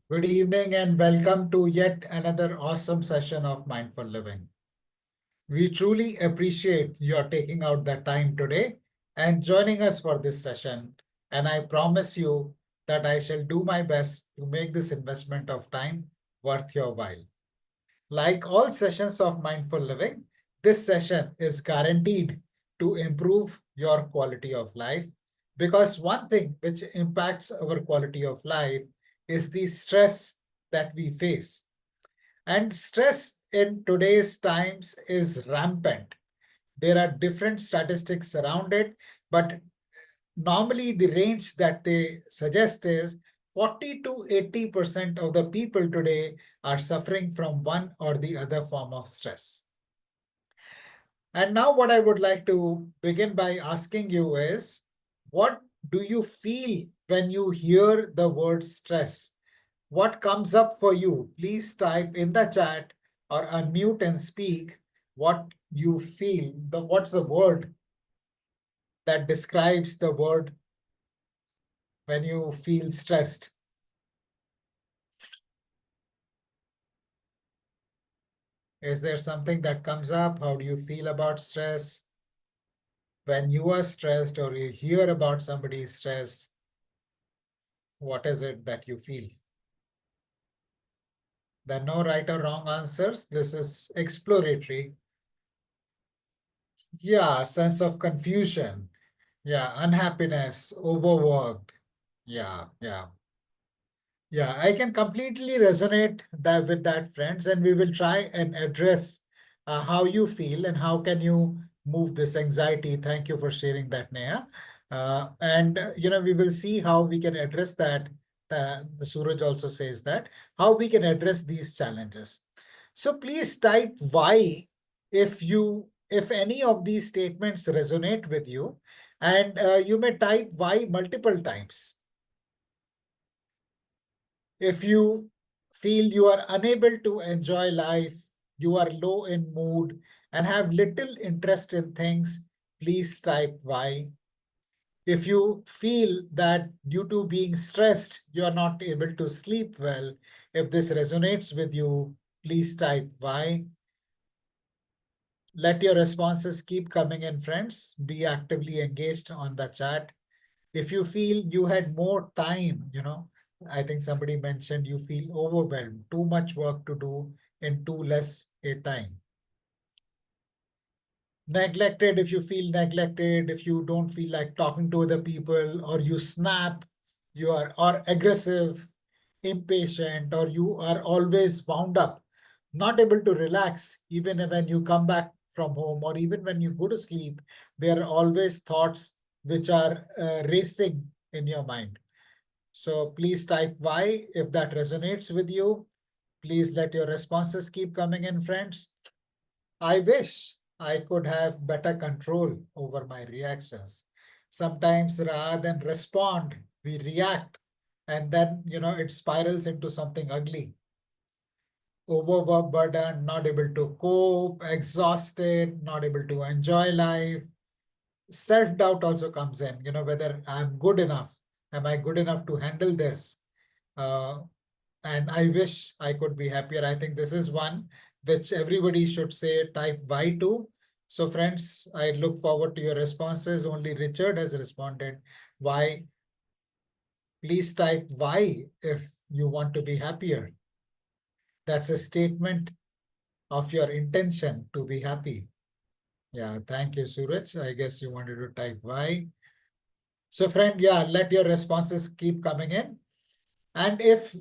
Good evening and welcome to yet another awesome session of Mindful Living. We truly appreciate your taking out the time today and joining us for this session. And I promise you that I shall do my best to make this investment of time worth your while. Like all sessions of Mindful Living, this session is guaranteed to improve your quality of life because one thing which impacts our quality of life is the stress that we face. And stress in today's times is rampant. There are different statistics around it, but normally the range that they suggest is 40 to 80% of the people today are suffering from one or the other form of stress. And now what I would like to begin by asking you is, what do you feel when you hear the word stress? What comes up for you? Please type in the chat or unmute and speak what you feel. What's the word that describes the word when you feel stressed? Is there something that comes up? How do you feel about stress? When you are stressed or you hear about somebody stressed, what is it that you feel? There are no right or wrong answers. This is exploratory. Yeah, sense of confusion. Yeah, unhappiness, overworked. Yeah. Yeah, I can completely resonate with that, friends, and we will try and address how you feel and how can you move this anxiety. Thank you for sharing that, Neha. We will see how we can address that. The Suraj also says that how we can address these challenges. So please type why if any of these statements resonate with you, and you may type why multiple times. If you feel you are unable to enjoy life, you are low in mood, and have little interest in things, please type why. If you feel that due to being stressed, you are not able to sleep well, if this resonates with you, please type why. Let your responses keep coming in, friends. Be actively engaged on the chat. If you feel you had more time, I think somebody mentioned you feel overwhelmed, too much work to do in too less a time. Neglected, if you feel neglected, if you don't feel like talking to other people, or you snap, you are or aggressive, impatient, or you are always wound up, not able to relax, even when you come back from home, or even when you go to sleep, there are always thoughts which are racing in your mind. So please type why if that resonates with you. Please let your responses keep coming in, friends. I wish I could have better control over my reactions. Sometimes rather than respond, we react, and then, it spirals into something ugly. Overburdened, not able to cope, exhausted, not able to enjoy life. Self-doubt also comes in, whether I'm good enough. Am I good enough to handle this? Uh, and I wish I could be happier. I think this is one which everybody should say type Y to. So friends, I look forward to your responses. Only Richard has responded Y. Please type Y if you want to be happier. That's a statement of your intention to be happy. Yeah, thank you, Suraj. I guess you wanted to type Y. So friend, yeah, let your responses keep coming in. And if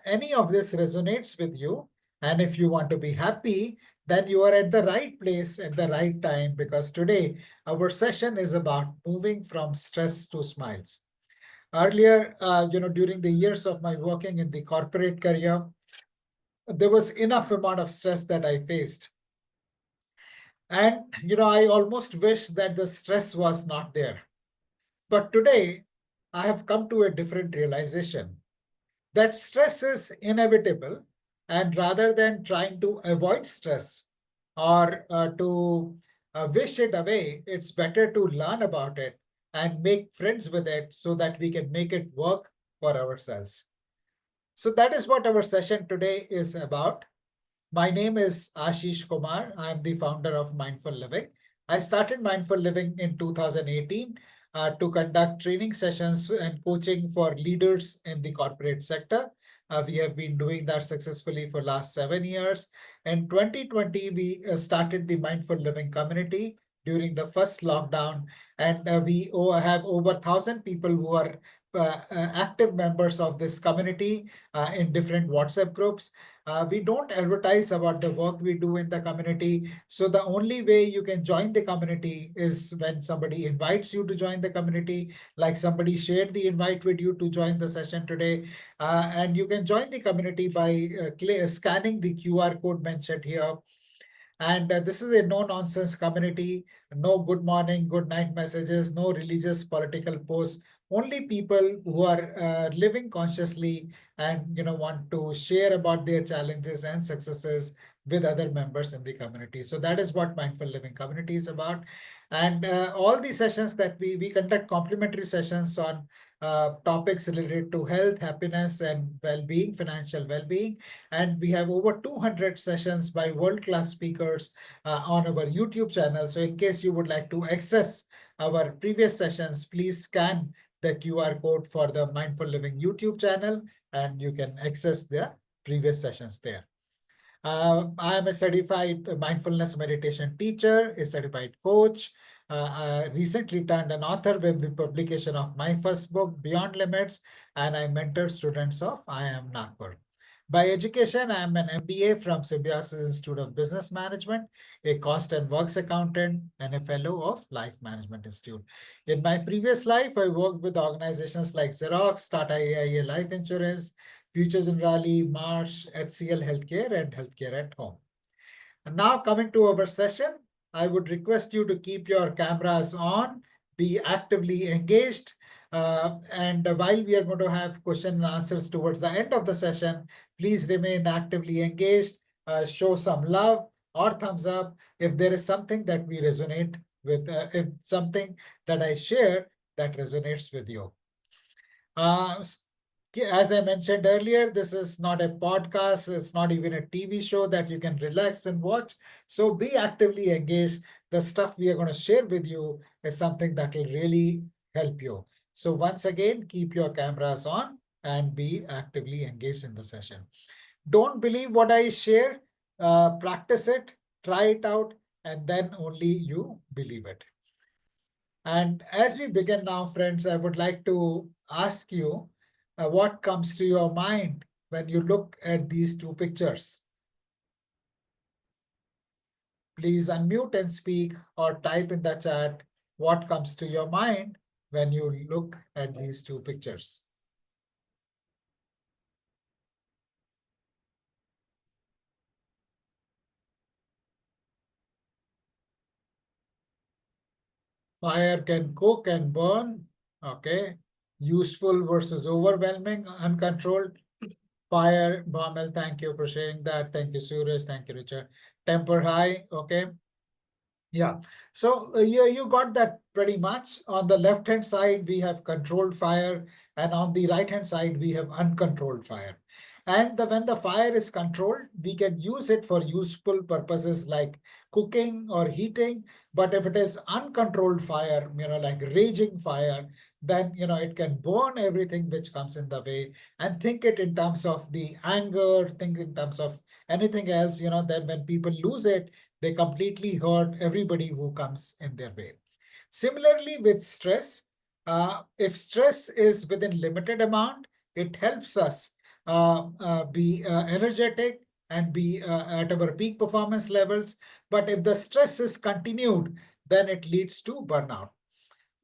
any of this resonates with you, and if you want to be happy, then you are at the right place at the right time, because today our session is about moving from stress to smiles. Earlier, during the years of my working in the corporate career, there was enough amount of stress that I faced. And, I almost wish that the stress was not there. But today, I have come to a different realization that stress is inevitable, and rather than trying to avoid stress or to wish it away, it's better to learn about it and make friends with it so that we can make it work for ourselves. So that is what our session today is about. My name is Ashish Kumar. I'm the founder of Mindful Living. I started Mindful Living in 2018 to conduct training sessions and coaching for leaders in the corporate sector. We have been doing that successfully for last 7 years. In 2020, we started the Mindful Living community during the first lockdown, and we have over 1,000 people who are active members of this community in different WhatsApp groups. We don't advertise about the work we do in the community. So the only way you can join the community is when somebody invites you to join the community, like somebody shared the invite with you to join the session today. And you can join the community by scanning the QR code mentioned here. And this is a no nonsense community, no good morning, good night messages, no religious political posts, only people who are living consciously and want to share about their challenges and successes with other members in the community. So that is what Mindful Living Community is about. And all the sessions that we conduct complimentary sessions on topics related to health, happiness, and well-being, financial well-being. And we have over 200 sessions by world-class speakers on our YouTube channel. So in case you would like to access our previous sessions, please scan the QR code for the Mindful Living YouTube channel, and you can access the previous sessions there. I am a certified mindfulness meditation teacher, a certified coach. I recently turned an author with the publication of my first book, Beyond Limits, and I mentor students of I Am Nagpur. By education, I am an MBA from Symbiosis Institute of Business Management, a cost and works accountant, and a fellow of Life Management Institute. In my previous life, I worked with organizations like Xerox, Tata AIA Life Insurance, Future Generali, Marsh, HCL Healthcare, and Healthcare at Home. And now coming to our session, I would request you to keep your cameras on, be actively engaged. And while we are going to have question and answers towards the end of the session, please remain actively engaged, show some love or thumbs up if there is something that we resonate with, if something that I share that resonates with you. Uh, as I mentioned earlier, this is not a podcast. It's not even a TV show that you can relax and watch. So be actively engaged. The stuff we are going to share with you is something that will really help you. So once again, keep your cameras on and be actively engaged in the session. Don't believe what I share. Practice it, try it out, and then only you believe it. And as we begin now, friends, I would like to ask you what comes to your mind when you look at these two pictures. Please unmute and speak or type in the chat what comes to your mind when you look at these two pictures. Fire can cook and burn. Okay. Useful versus overwhelming, uncontrolled. Fire, Bhamel, thank you for sharing that. Thank you, Suresh. Thank you, Richard. Temper high. Okay. Yeah. So you got that pretty much. On the left-hand side, we have controlled fire, and on the right-hand side, we have uncontrolled fire. And when the fire is controlled, we can use it for useful purposes like cooking or heating. But if it is uncontrolled fire, like raging fire, then, it can burn everything which comes in the way. And think it in terms of the anger, think in terms of anything else, then when people lose it, they completely hurt everybody who comes in their way. Similarly, with stress, if stress is within limited amount, it helps us be energetic and be at our peak performance levels. But if the stress is continued, then it leads to burnout.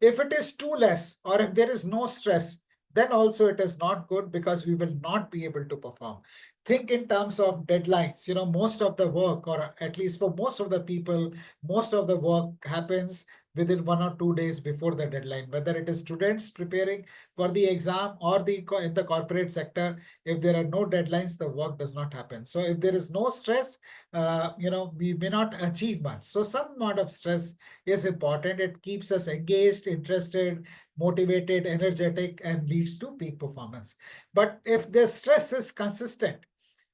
If it is too less or if there is no stress, then also it is not good because we will not be able to perform. Think in terms of deadlines. Most of the work, or at least for most of the people, most of the work happens within 1 or 2 days before the deadline, whether it is students preparing for the exam or in the corporate sector. If there are no deadlines, the work does not happen. So if there is no stress, we may not achieve much. So some amount of stress is important. It keeps us engaged, interested, motivated, energetic, and leads to peak performance. But if the stress is consistent,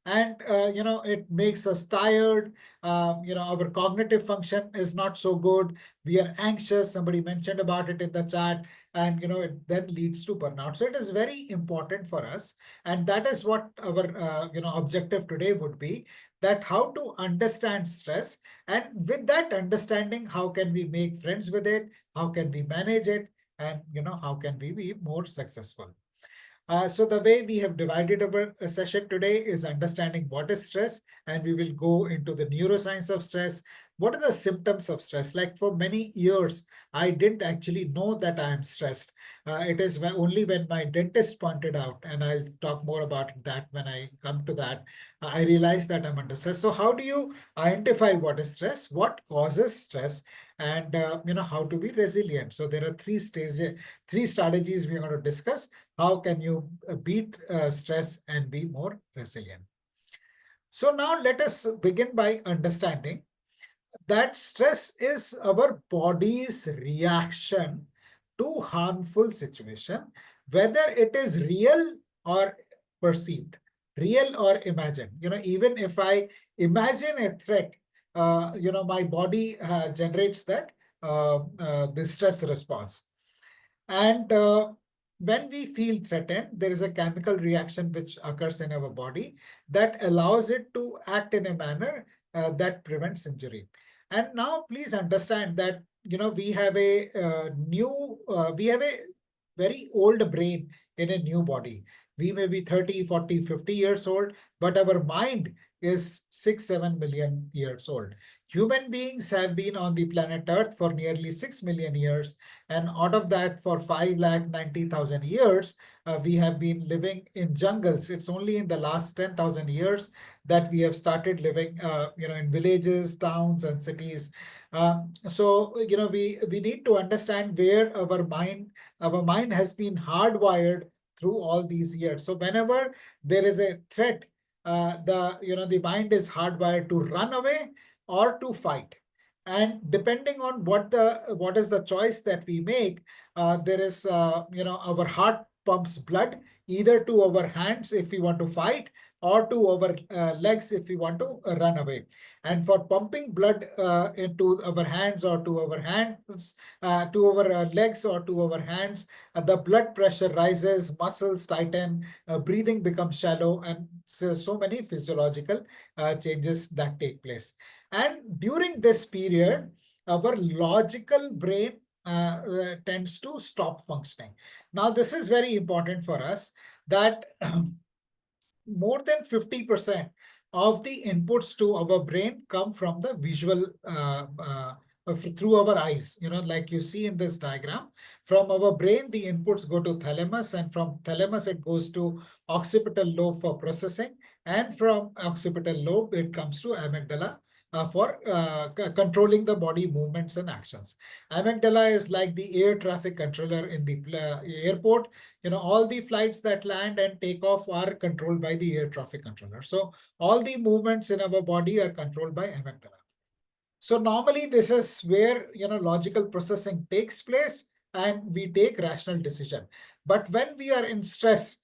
and it makes us tired, our cognitive function is not so good, we are anxious, somebody mentioned about it in the chat, and it then leads to burnout. So it is very important for us, and that is what our objective today would be, that how to understand stress, and with that understanding, how can we make friends with it, how can we manage it, and how can we be more successful. So the way we have divided our session today is understanding what is stress, and we will go into the neuroscience of stress. What are the symptoms of stress? Like for many years, I didn't actually know that I am stressed. It is only when my dentist pointed out, and I'll talk more about that when I come to that, I realized that I'm under stress. So how do you identify what is stress? What causes stress? And how to be resilient. So there are three strategies we're going to discuss. How can you beat stress and be more resilient? So now let us begin by understanding that stress is our body's reaction to harmful situation, whether it is real or perceived, real or imagined. Even if I imagine a threat, my body generates that the stress response. And when we feel threatened, there is a chemical reaction which occurs in our body that allows it to act in a manner that prevents injury. And now please understand that we have we have a very old brain in a new body. We may be 30, 40, 50 years old, but our mind is 6, 7 million years old. Human beings have been on the planet Earth for nearly 6 million years, and out of that, for 5,90,000 years, we have been living in jungles. It's only in the last 10,000 years that we have started living, in villages, towns, and cities. So, we need to understand where our mind has been hardwired through all these years. So whenever there is a threat, the mind is hardwired to run away or to fight. And depending on what is the choice that we make, there is our heart pumps blood either to our hands if we want to fight, or to our legs if we want to run away. And for pumping blood into our hands or to our hands, to our legs or to our hands, the blood pressure rises, muscles tighten, breathing becomes shallow, and so many physiological changes that take place. And during this period, our logical brain tends to stop functioning. Now, this is very important for us, that more than 50% of the inputs to our brain come from the visual through our eyes. Like you see in this diagram, from our brain, the inputs go to thalamus, and from thalamus, it goes to occipital lobe for processing. And from occipital lobe, it comes to amygdala for controlling the body movements and actions. Amygdala is like the air traffic controller in the airport. All the flights that land and take off are controlled by the air traffic controller. So all the movements in our body are controlled by amygdala. So normally this is where logical processing takes place, and we take rational decision. But when we are in stress,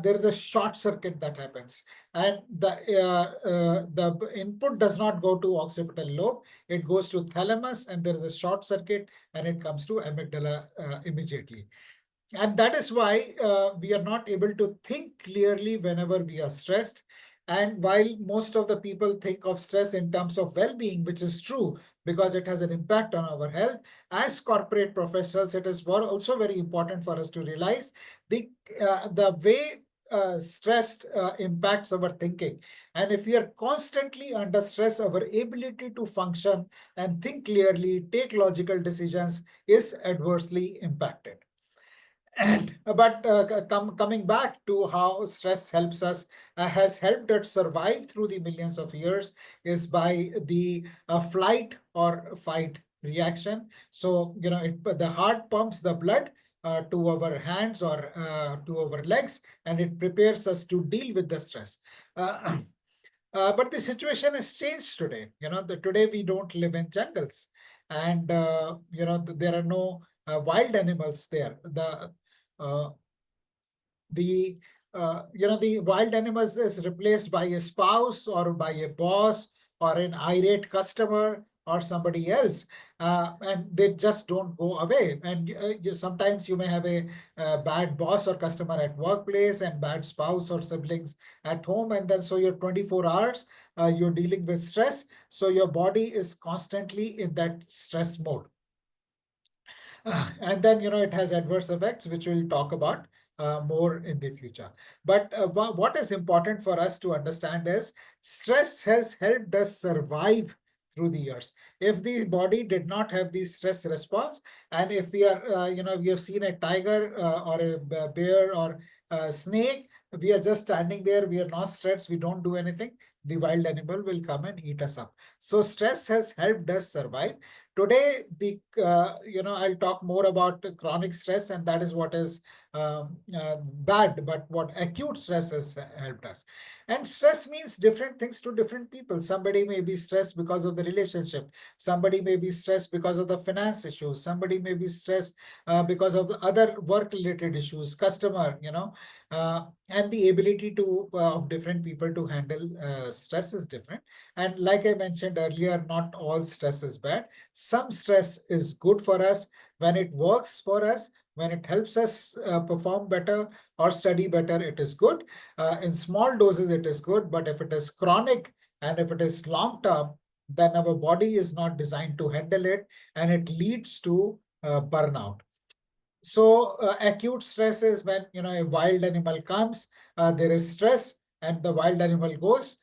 there is a short circuit that happens, and the input does not go to occipital lobe; it goes to thalamus, and there is a short circuit, and it comes to amygdala immediately. And that is why we are not able to think clearly whenever we are stressed. And while most of the people think of stress in terms of well-being, which is true because it has an impact on our health, as corporate professionals, it is also very important for us to realize the way stress impacts our thinking. And if we are constantly under stress, our ability to function and think clearly, take logical decisions is adversely impacted. And but coming back to how stress helps us, has helped us survive through the millions of years, is by the flight or fight reaction. So, the heart pumps the blood to our hands or to our legs, and it prepares us to deal with the stress. Uh, but the situation has changed today. Today we don't live in jungles, and there are no wild animals there. Uh, the wild animals is replaced by a spouse or by a boss or an irate customer or somebody else, and they just don't go away. And sometimes you may have a bad boss or customer at workplace and bad spouse or siblings at home, and then so you're 24 hours you're dealing with stress, so your body is constantly in that stress mode. And then, it has adverse effects, which we'll talk about more in the future. But what is important for us to understand is stress has helped us survive through the years. If the body did not have the stress response, and if we have seen a tiger or a bear or a snake, we are just standing there, we are not stressed, we don't do anything, the wild animal will come and eat us up. So stress has helped us survive. Today, I'll talk more about chronic stress, and that is what is bad, but what acute stress has helped us. And stress means different things to different people. Somebody may be stressed because of the relationship. Somebody may be stressed because of the finance issues. Somebody may be stressed because of the other work-related issues, customer, and the ability of different people to handle stress is different. And like I mentioned earlier, not all stress is bad. Some stress is good for us when it works for us, when it helps us perform better or study better, it is good. In small doses, it is good. But if it is chronic and if it is long term, then our body is not designed to handle it, and it leads to burnout. So acute stress is when a wild animal comes, there is stress, and the wild animal goes.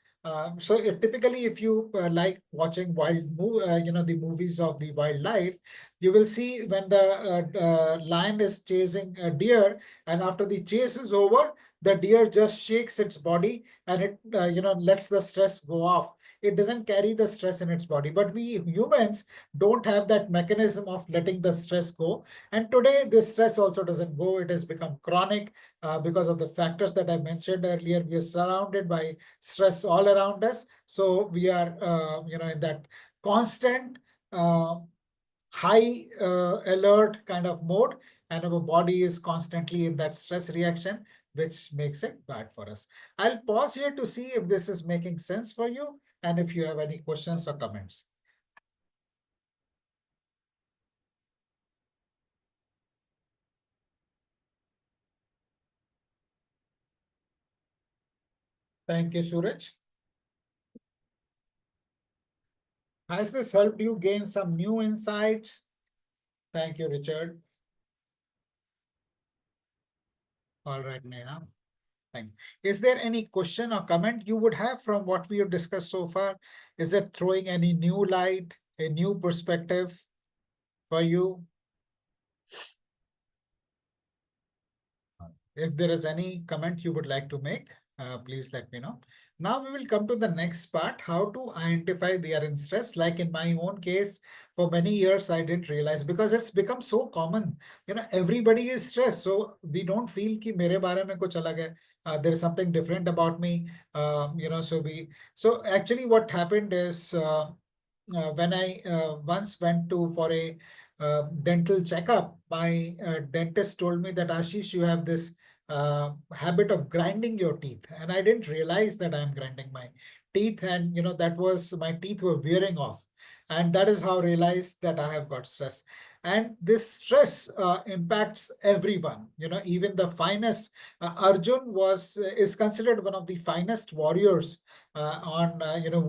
Typically, if you like watching the movies of the wildlife, you will see when the lion is chasing a deer, and after the chase is over, the deer just shakes its body and it lets the stress go off. It doesn't carry the stress in its body, but we humans don't have that mechanism of letting the stress go, and today, this stress also doesn't go. It has become chronic because of the factors that I mentioned earlier. We are surrounded by stress all around us. So we are, in that constant uh, high alert kind of mode, and our body is constantly in that stress reaction, which makes it bad for us. I'll pause here to see if this is making sense for you and if you have any questions or comments. Thank you, Suraj. Has this helped you gain some new insights? Thank you, Richard. All right, Neha. Thank you. Is there any question or comment you would have from what we have discussed so far? Is it throwing any new light, a new perspective for you? If there is any comment you would like to make, please let me know. Now we will come to the next part, how to identify we are in stress. Like in my own case, for many years, I didn't realize because it's become so common. Everybody is stressed. So we don't feel कि मेरे बारे में कुछ अलग है. There is something different about me. So actually what happened is when I once went to for a dental checkup, my dentist told me that Ashish, you have this habit of grinding your teeth, and I didn't realize that I'm grinding my teeth, and that was my teeth were wearing off, and that is how I realized that I have got stress. And this stress impacts everyone. Even the finest. Arjun was is considered one of the finest warriors on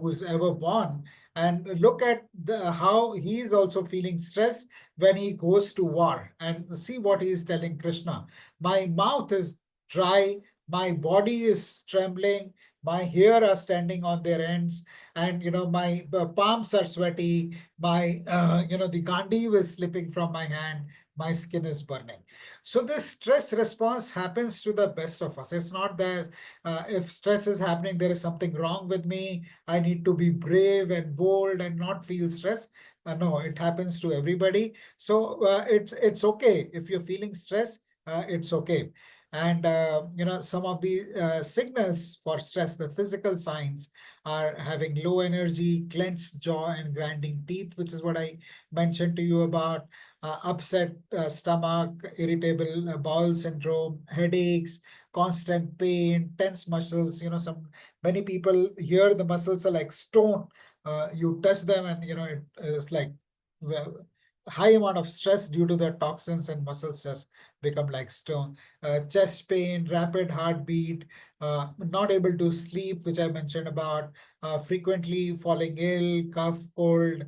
who's ever born, and look at how he is also feeling stressed when he goes to war, and see what he is telling Krishna. My mouth is dry, my body is trembling, my hair are standing on their ends, and my palms are sweaty, my the gandiv is slipping from my hand, my skin is burning. So this stress response happens to the best of us. It's not that if stress is happening, there is something wrong with me. I need to be brave and bold and not feel stress. No, it happens to everybody. So it's okay if you're feeling stress. It's okay. And some of the signals for stress, the physical signs, are having low energy, clenched jaw, and grinding teeth, which is what I mentioned to you about. Upset stomach, irritable bowel syndrome, headaches, constant pain, tense muscles. Many people here the muscles are like stone. You touch them, and it is like, well, high amount of stress due to the toxins, and muscles just become like stone. Chest pain, rapid heartbeat, not able to sleep, which I mentioned about, frequently falling ill, cough, cold,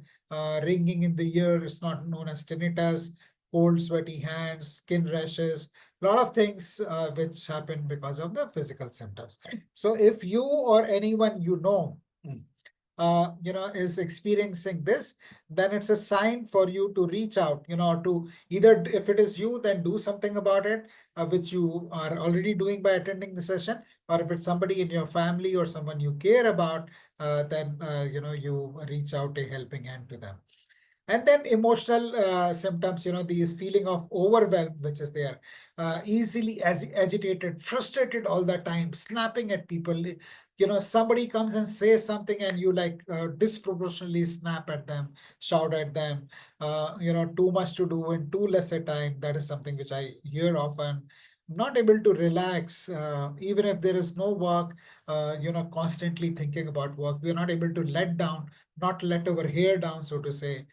ringing in the ear is not known as tinnitus, cold, sweaty hands, skin rashes, a lot of things which happen because of the physical symptoms. So if you or anyone is experiencing this, then it's a sign for you to reach out, to either, if it is you, then do something about it, which you are already doing by attending the session, or if it's somebody in your family or someone you care about, then you reach out a helping hand to them. And then emotional symptoms, these feeling of overwhelm, which is there, easily agitated, frustrated all the time, snapping at people. Somebody comes and says something, and you like disproportionately snap at them, shout at them. Too much to do in too less a time. That is something which I hear often. Not able to relax, even if there is no work. Constantly thinking about work. We are not able to let down, not let our hair down, so to say.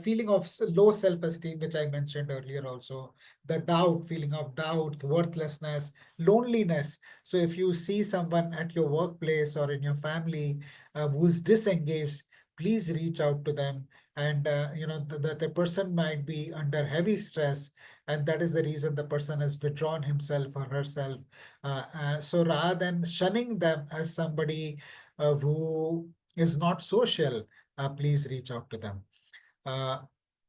Feeling of low self-esteem, which I mentioned earlier also, the doubt, feeling of doubt, worthlessness, loneliness. So if you see someone at your workplace or in your family who's disengaged, please reach out to them. And the person might be under heavy stress, and that is the reason the person has withdrawn himself or herself. So rather than shunning them as somebody who is not social, please reach out to them. Uh,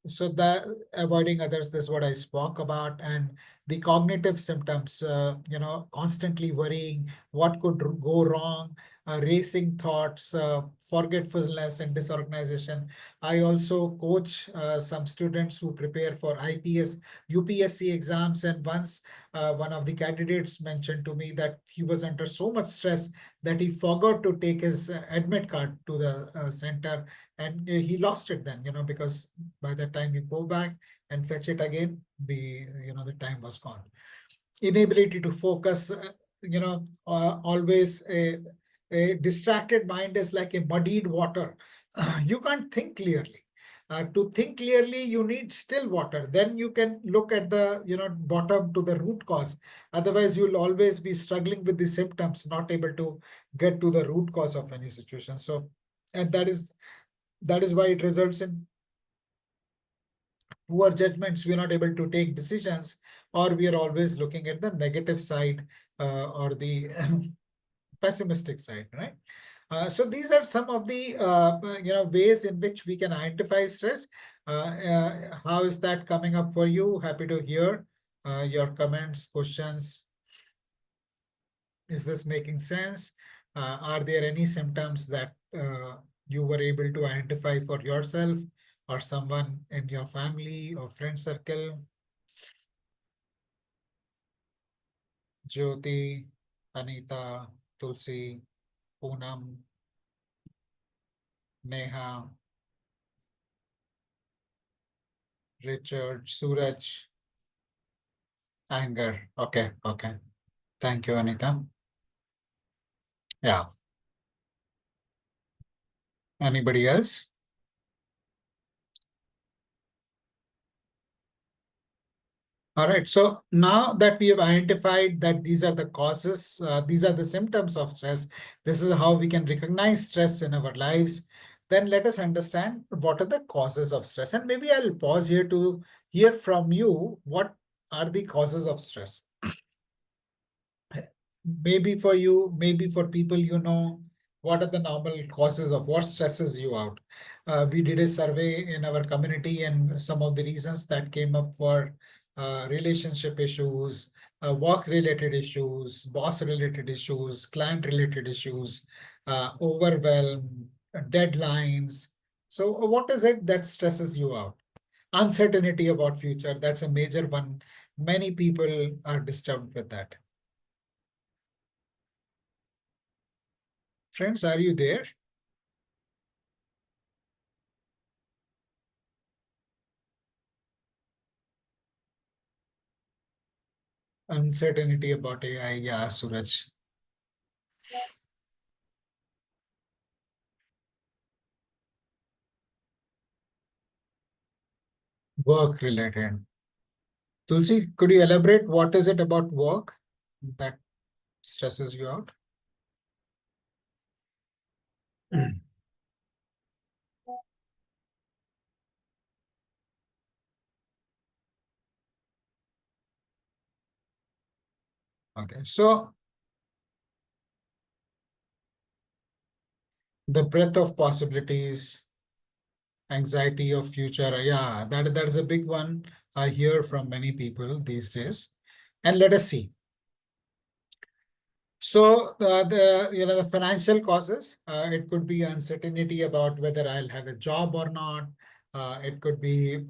so that avoiding others, this is what I spoke about. And the cognitive symptoms, constantly worrying what could go wrong, racing thoughts, forgetfulness, and disorganization. I also coach some students who prepare for IPS, UPSC exams. And once one of the candidates mentioned to me that he was under so much stress that he forgot to take his admit card to the center, and he lost it then, because by the time you go back and fetch it again, the time was gone. Inability to focus, always a distracted mind is like a muddied water. You can't think clearly. To think clearly, you need still water. Then you can look at the bottom to the root cause. Otherwise, you'll always be struggling with the symptoms, not able to get to the root cause of any situation. So, and that is why it results in poor judgments. We are not able to take decisions, or we are always looking at the negative side, or the pessimistic side, right? So these are some of the ways in which we can identify stress. How is that coming up for you? Happy to hear your comments, questions. Is this making sense? Are there any symptoms that you were able to identify for yourself or someone in your family or friend circle? Jyoti, Anita, Tulsi, Poonam, Neha, Richard, Suraj, anger. Okay, okay. Thank you, Anita. Yeah. Anybody else? All right. So now that we have identified that these are the causes, these are the symptoms of stress, this is how we can recognize stress in our lives. Then let us understand what are the causes of stress. And maybe I'll pause here to hear from you what are the causes of stress. Maybe for you, maybe for people what are the normal causes of what stresses you out? We did a survey in our community, and some of the reasons that came up were relationship issues, work-related issues, boss-related issues, client-related issues, overwhelm, deadlines. So, what is it that stresses you out? Uncertainty about future. That's a major one. Many people are disturbed with that. Friends, are you there? Uncertainty about AI. Yeah, Suraj. Work related. Tulsi, could you elaborate what is it about work that stresses you out? Mm. Okay, so the breadth of possibilities, anxiety of future. Yeah, that is a big one I hear from many people these days. And let us see. So the financial causes, it could be uncertainty about whether I'll have a job or not. It could be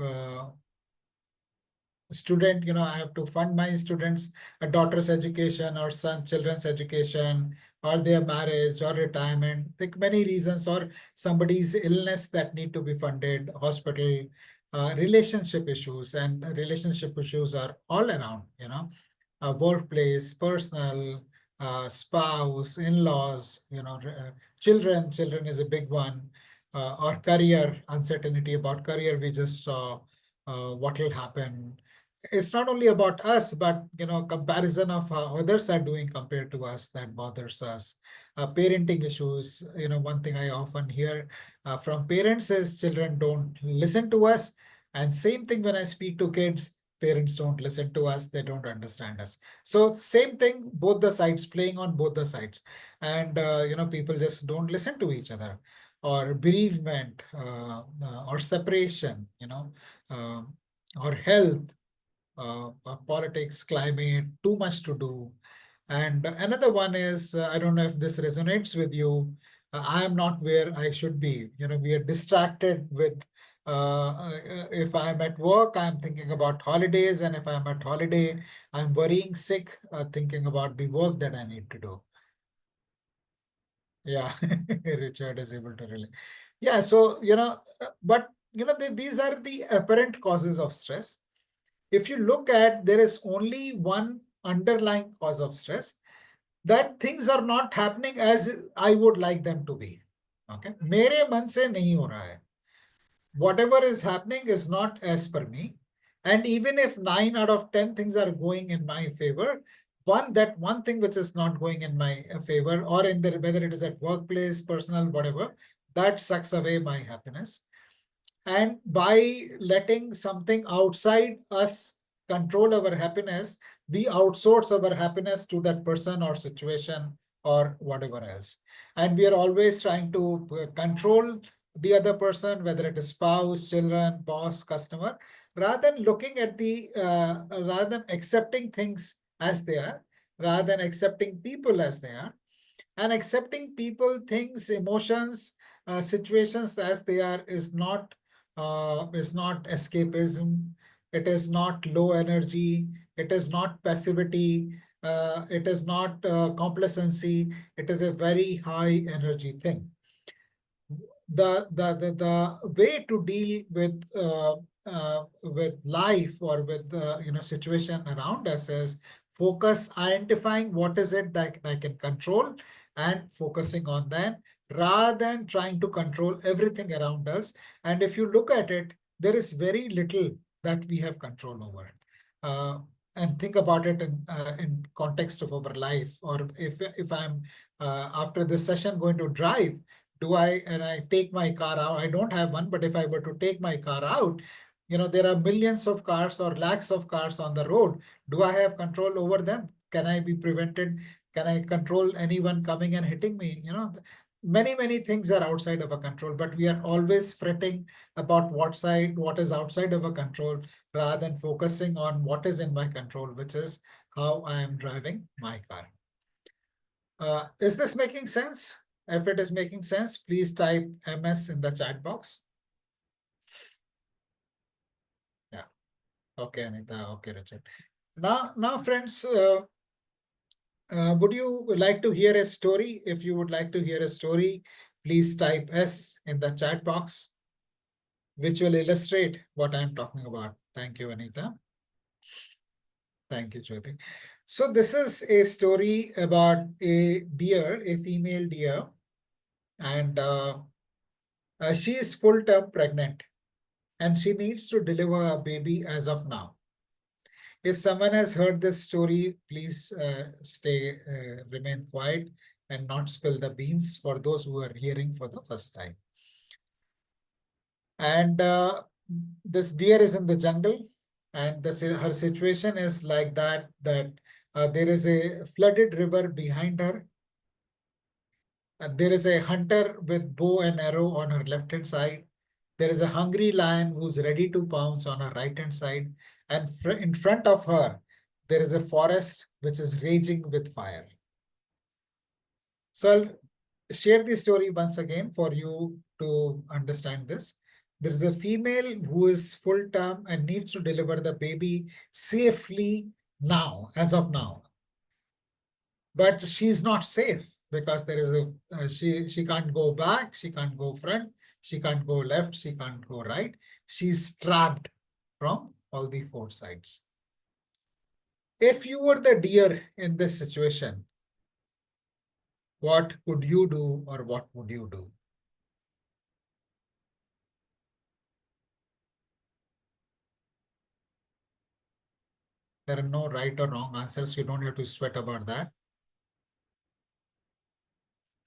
student, I have to fund my students, a daughter's education or son children's education, or their marriage or retirement. Think many reasons, or somebody's illness that need to be funded, hospital, relationship issues, and relationship issues are all around. Workplace, personal, spouse, in-laws, children. Children is a big one. Or career, uncertainty about career. We just saw what will happen. It's not only about us, but comparison of how others are doing compared to us that bothers us. Parenting issues. One thing I often hear from parents is children don't listen to us, and same thing when I speak to kids, parents don't listen to us, they don't understand us. So same thing, both the sides, playing on both the sides. And people just don't listen to each other. Or bereavement, or separation, um, or health, politics, climate, too much to do. And another one is, I don't know if this resonates with you. I am not where I should be. We are distracted with, if I'm at work, I'm thinking about holidays. And if I'm at holiday, I'm worrying sick, thinking about the work that I need to do. Yeah, Richard is able to relate. Yeah, so, but, these are the apparent causes of stress. If you look at, there is only one underlying cause of stress, that things are not happening as I would like them to be. Okay, मेरे मन से नहीं हो रहा है. Whatever is happening is not as per me. And even if 9 out of 10 things are going in my favor, one thing which is not going in my favor, or in the, whether it is at workplace, personal, whatever, that sucks away my happiness. And by letting something outside us control our happiness, we outsource our happiness to that person or situation or whatever else. And we are always trying to control the other person, whether it is spouse, children, boss, customer, rather than looking at rather than accepting things as they are, rather than accepting people as they are, and accepting people, things, emotions, situations as they are is not escapism. It is not low energy. It is not passivity. It is not complacency. It is a very high energy thing. The way to deal with life or with the situation around us is focus, identifying what is it that I can control and focusing on that, rather than trying to control everything around us. And if you look at it, there is very little that we have control over. uh, and think about it in context of our life. Or if I'm after this session going to drive, do I, and I take my car out, I don't have one, but if I were to take my car out, there are millions of cars or lakhs of cars on the road. Do I have control over them? Can I be prevented? Can I control anyone coming and hitting me? many things are outside of our control, but we are always fretting about what is outside of our control, rather than focusing on what is in my control, which is how I am driving my car. Is this making sense? If it is making sense, please type MS in the chat box. Yeah. Okay, Anita. Okay, Richard. Now, friends, would you like to hear a story? If you would like to hear a story, please type S in the chat box, which will illustrate what I'm talking about. Thank you, Anita. Thank you, Jyoti. So this is a story about a deer, a female deer, and she is full-term pregnant, and she needs to deliver a baby as of now. If someone has heard this story, please remain quiet and not spill the beans for those who are hearing for the first time. And this deer is in the jungle, and her situation is like that there is a flooded river behind her. There is a hunter with bow and arrow on her left hand side. There is a hungry lion who's ready to pounce on her right hand side. And in front of her, there is a forest which is raging with fire. So I'll share the story once again for you to understand this. There is a female who is full term and needs to deliver the baby safely now, as of now. But she's not safe because there is a she can't go back, she can't go front, she can't go left, she can't go right. She's trapped from all the four sides. If you were the deer in this situation, what could you do, or what would you do? There are no right or wrong answers. You don't have to sweat about that.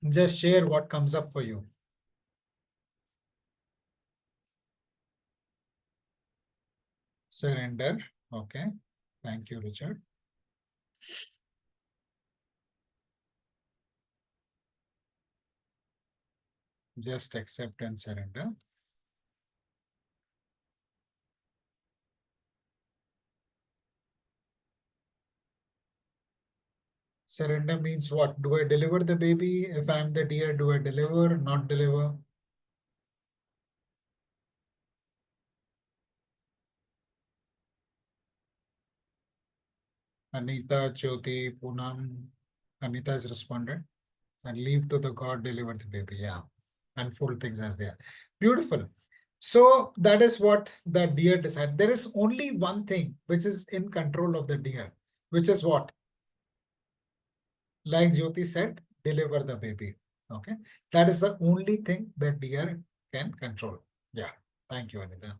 Just share what comes up for you. Surrender. Okay. Thank you, Richard. Just accept and surrender. Surrender means what? Do I deliver the baby? If I'm the deer, do I deliver, not deliver? Anita, Jyoti, Poonam. Anita has responded. And leave to the God, deliver the baby. Yeah. Unfold things as they are. Beautiful. So that is what the deer decided. There is only one thing which is in control of the deer, which is what? Like Jyoti said, deliver the baby. Okay. That is the only thing that deer can control. Yeah. Thank you, Anita.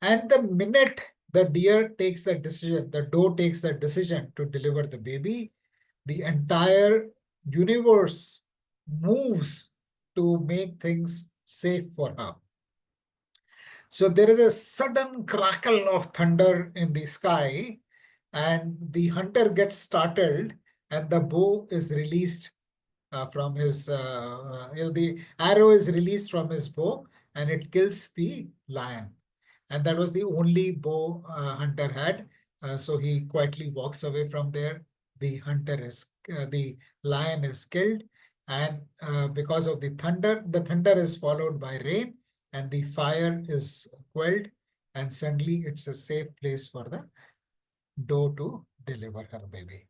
And the minute the deer takes the decision, the doe takes the decision to deliver the baby, the entire universe moves to make things safe for her. So there is a sudden crackle of thunder in the sky, and the hunter gets startled, and the bow is released from his, the arrow is released from his bow, and it kills the lion. And that was the only bow hunter had. So he quietly walks away from there. The lion is killed, and because of the thunder is followed by rain, and the fire is quelled, and suddenly it's a safe place for the doe to deliver her baby.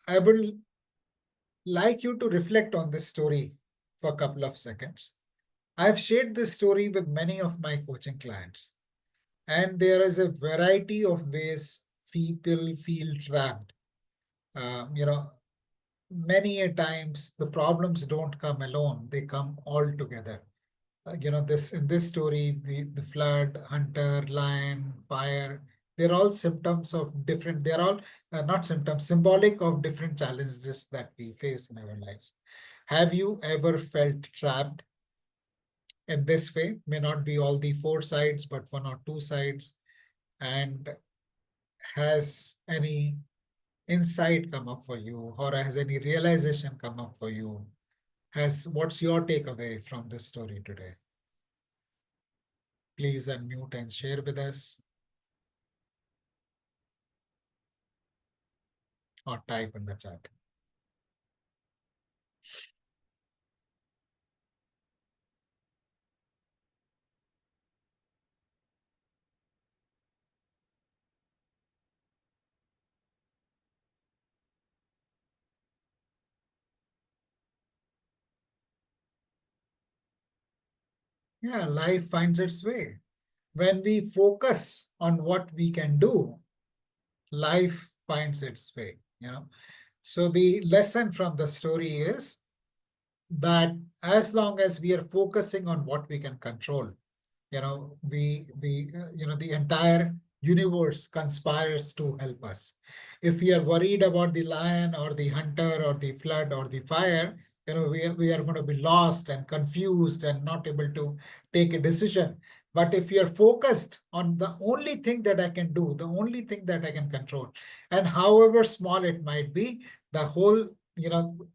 I would like you to reflect on this story for a couple of seconds. I've shared this story with many of my coaching clients, and there is a variety of ways people feel trapped. You know, many a times the problems don't come alone, they come all together. This in this story, the flood, hunter, lion, fire, they're all symptoms of different, they're all not symptoms, symbolic of different challenges that we face in our lives. Have you ever felt trapped in this way? May not be all the four sides, but one or two sides. And has insight come up for you, or has any realization come up for you? Has What's your takeaway from this story today? Please unmute and share with us, or type in the chat. Yeah, life finds its way. When we focus on what we can do, life finds its way. So the lesson from the story is that as long as we are focusing on what we can control, the entire universe conspires to help us. If we are worried about the lion or the hunter or the flood or the fire, we are going to be lost and confused and not able to take a decision. But if you are focused on the only thing that I can do, the only thing that I can control, and however small it might be, the whole,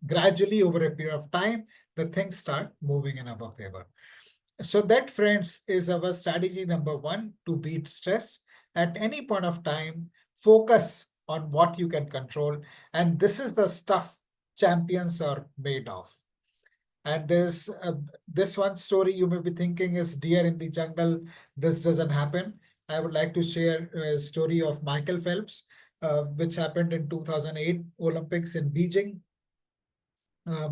gradually over a period of time, the things start moving in our favor. So that, friends, is our strategy number one to beat stress. At any point of time, focus on what you can control. And this is the stuff champions are made of. And there's this one story you may be thinking is deer in the jungle. This doesn't happen. I would like to share a story of Michael Phelps, which happened in 2008 Olympics in Beijing.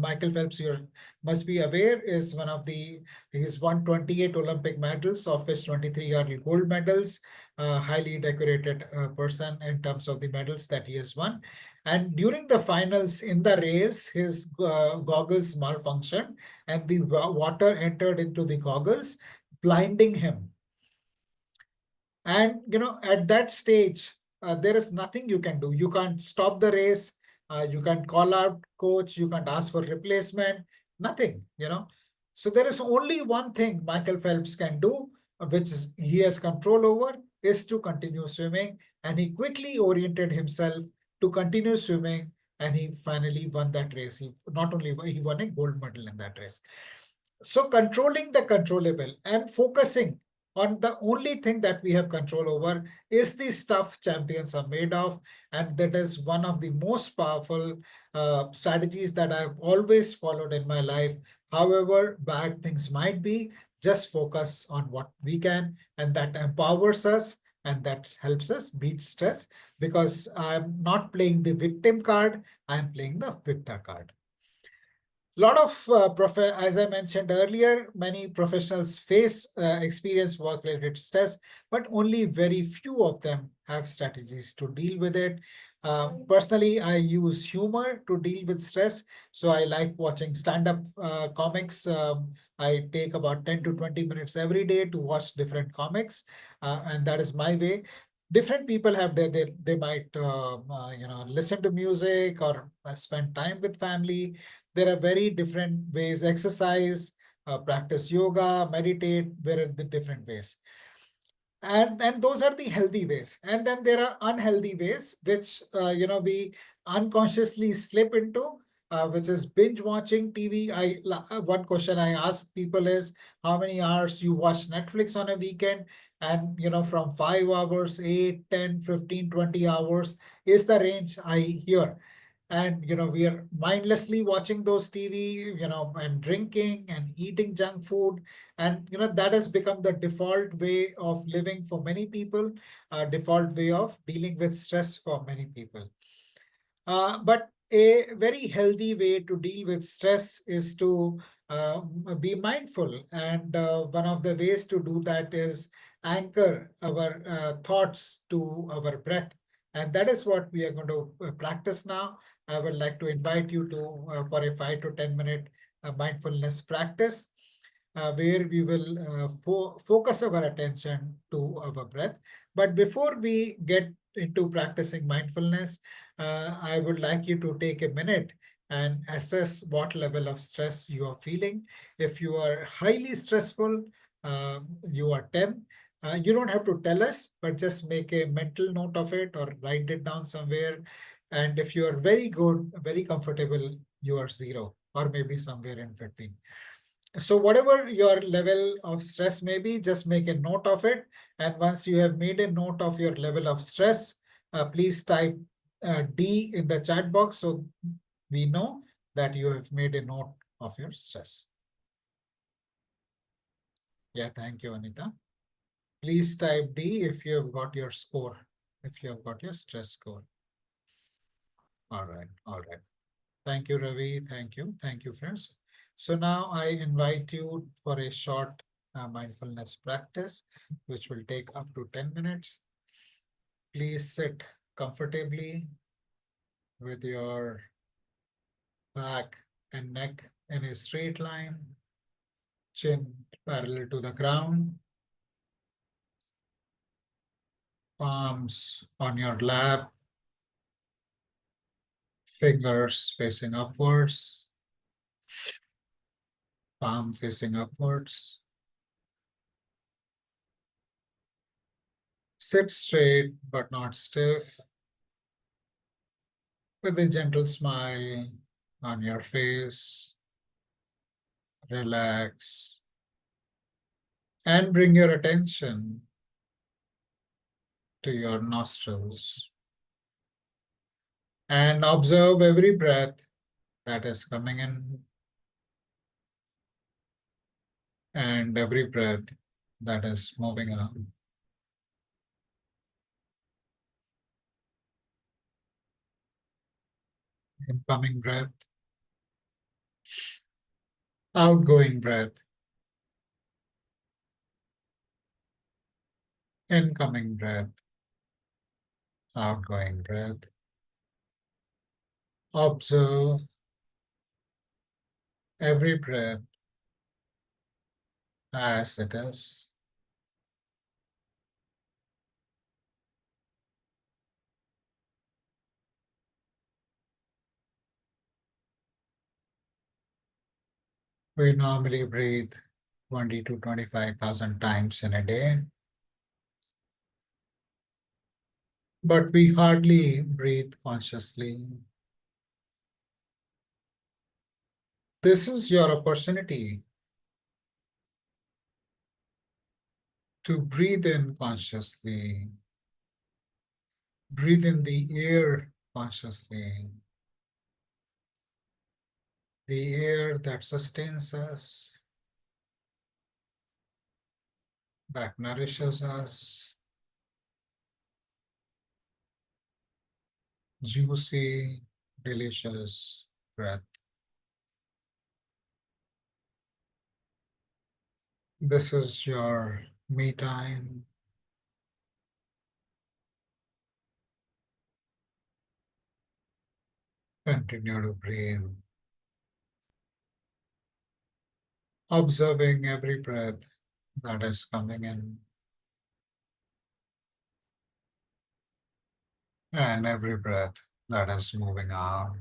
Michael Phelps, you must be aware, is one of he's won 28 Olympic medals, of which 23 are gold medals. Highly decorated person in terms of the medals that he has won. And during the finals in the race, his goggles malfunctioned and the water entered into the goggles, blinding him. And at that stage, there is nothing you can do. You can't stop the race. You can't call out coach. You can't ask for replacement. Nothing. So there is only one thing Michael Phelps can do, he has control over, is to continue swimming. And he quickly oriented himself to continue swimming. And he finally won that race. He won a gold medal in that race. So controlling the controllable and focusing on the only thing that we have control over is the stuff champions are made of. And that is one of the most powerful strategies that I've always followed in my life. However bad things might be, just focus on what we can, and that empowers us and that helps us beat stress, because I'm not playing the victim card, I'm playing the victor card. Lot of as I mentioned earlier, many professionals experience work-related stress, but only very few of them have strategies to deal with it. Personally, I use humor to deal with stress. So I like watching stand-up comics. I take about 10 to 20 minutes every day to watch different comics, and that is my way. Different people have they might listen to music or spend time with family. There are very different ways, exercise, practice yoga, meditate, there are the different ways. And those are the healthy ways. And then there are unhealthy ways, which, we unconsciously slip into, which is binge watching TV. One question I ask people is, how many hours you watch Netflix on a weekend? And, from 5 hours, 8, 10, 15, 20 hours is the range I hear. And we are mindlessly watching those TV, and drinking and eating junk food. And that has become the default way of living for many people, default way of dealing with stress for many people. But a very healthy way to deal with stress is to be mindful. And one of the ways to do that is anchor our thoughts to our breath. And that is what we are going to practice now. I would like to invite you to for a 5 to 10 minute mindfulness practice, where we will focus our attention to our breath. But before we get into practicing mindfulness, I would like you to take a minute and assess what level of stress you are feeling. If you are highly stressful, you are 10. You don't have to tell us, but just make a mental note of it or write it down somewhere. And if you are very good, very comfortable, you are zero or maybe somewhere in between. So whatever your level of stress may be, just make a note of it. And once you have made a note of your level of stress, please type D in the chat box so we know that you have made a note of your stress. Yeah, thank you, Anita. Please type D if you have got your score, if you have got your stress score. All right, all right. Thank you, Ravi. Thank you. Thank you, friends. So now I invite you for a short mindfulness practice, which will take up to 10 minutes. Please sit comfortably with your back and neck in a straight line, chin parallel to the ground, palms on your lap, fingers facing upwards, palm facing upwards. Sit straight but not stiff, with a gentle smile on your face. Relax and bring your attention to your nostrils and observe every breath that is coming in and every breath that is moving out. Incoming breath, outgoing breath, incoming breath, outgoing breath. Observe every breath as it is. We normally breathe 20 to 25,000 times in a day, but we hardly breathe consciously. This is your opportunity to breathe in consciously, breathe in the air consciously, the air that sustains us, that nourishes us, juicy, delicious breath. This is your me time. Continue to breathe, observing every breath that is coming in and every breath that is moving out.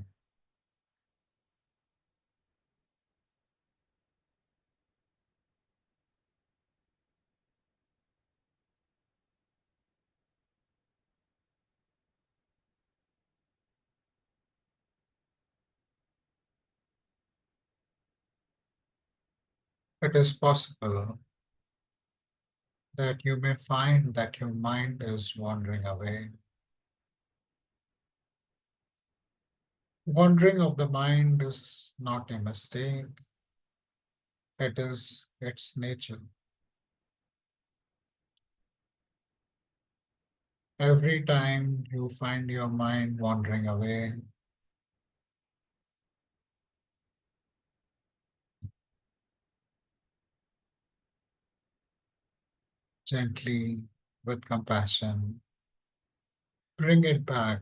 It is possible that you may find that your mind is wandering away. Wandering of the mind is not a mistake, it is its nature. Every time you find your mind wandering away, gently, with compassion, bring it back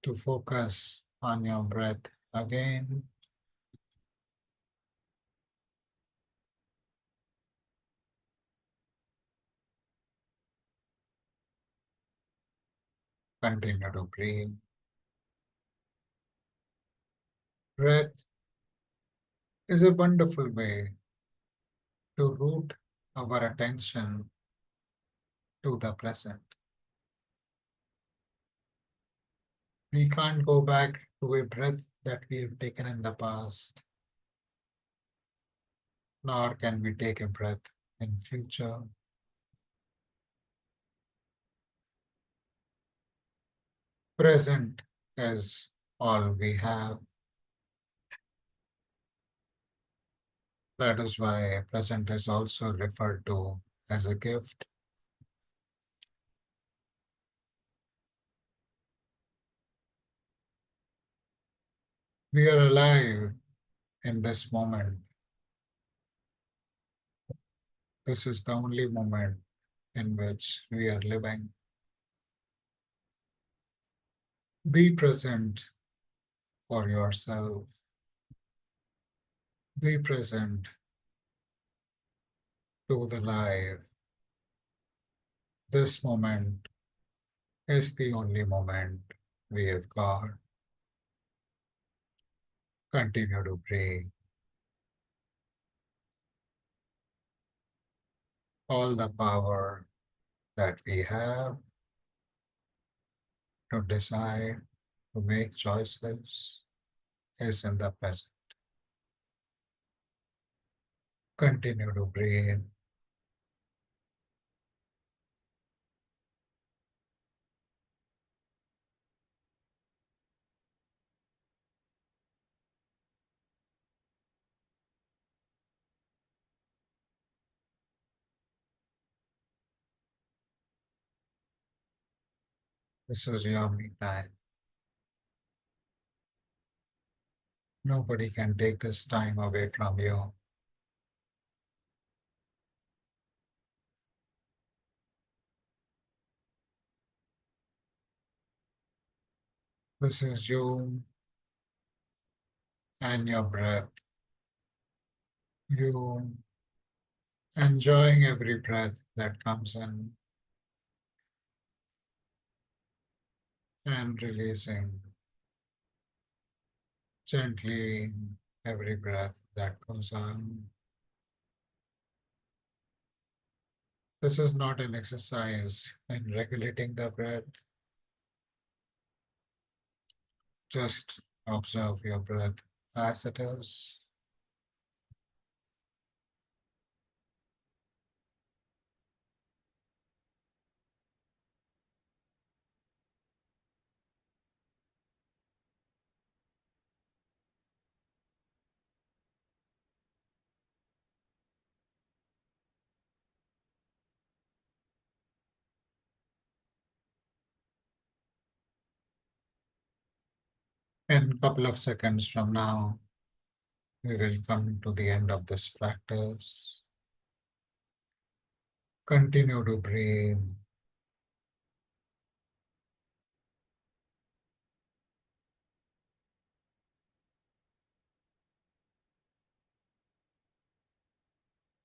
to focus on your breath again. Continue to breathe. Breath is a wonderful way to root our attention to the present. We can't go back to a breath that we have taken in the past, nor can we take a breath in future. Present is all we have. That is why present is also referred to as a gift. We are alive in this moment. This is the only moment in which we are living. Be present for yourself. Be present to the life. This moment is the only moment we have got. Continue to breathe. All the power that we have to decide, to make choices, is in the present. Continue to breathe. This is your me time. Nobody can take this time away from you. This is you and your breath. You enjoying every breath that comes in and releasing gently every breath that goes on. This is not an exercise in regulating the breath. Just observe your breath as it is. In a couple of seconds from now, we will come to the end of this practice. Continue to breathe,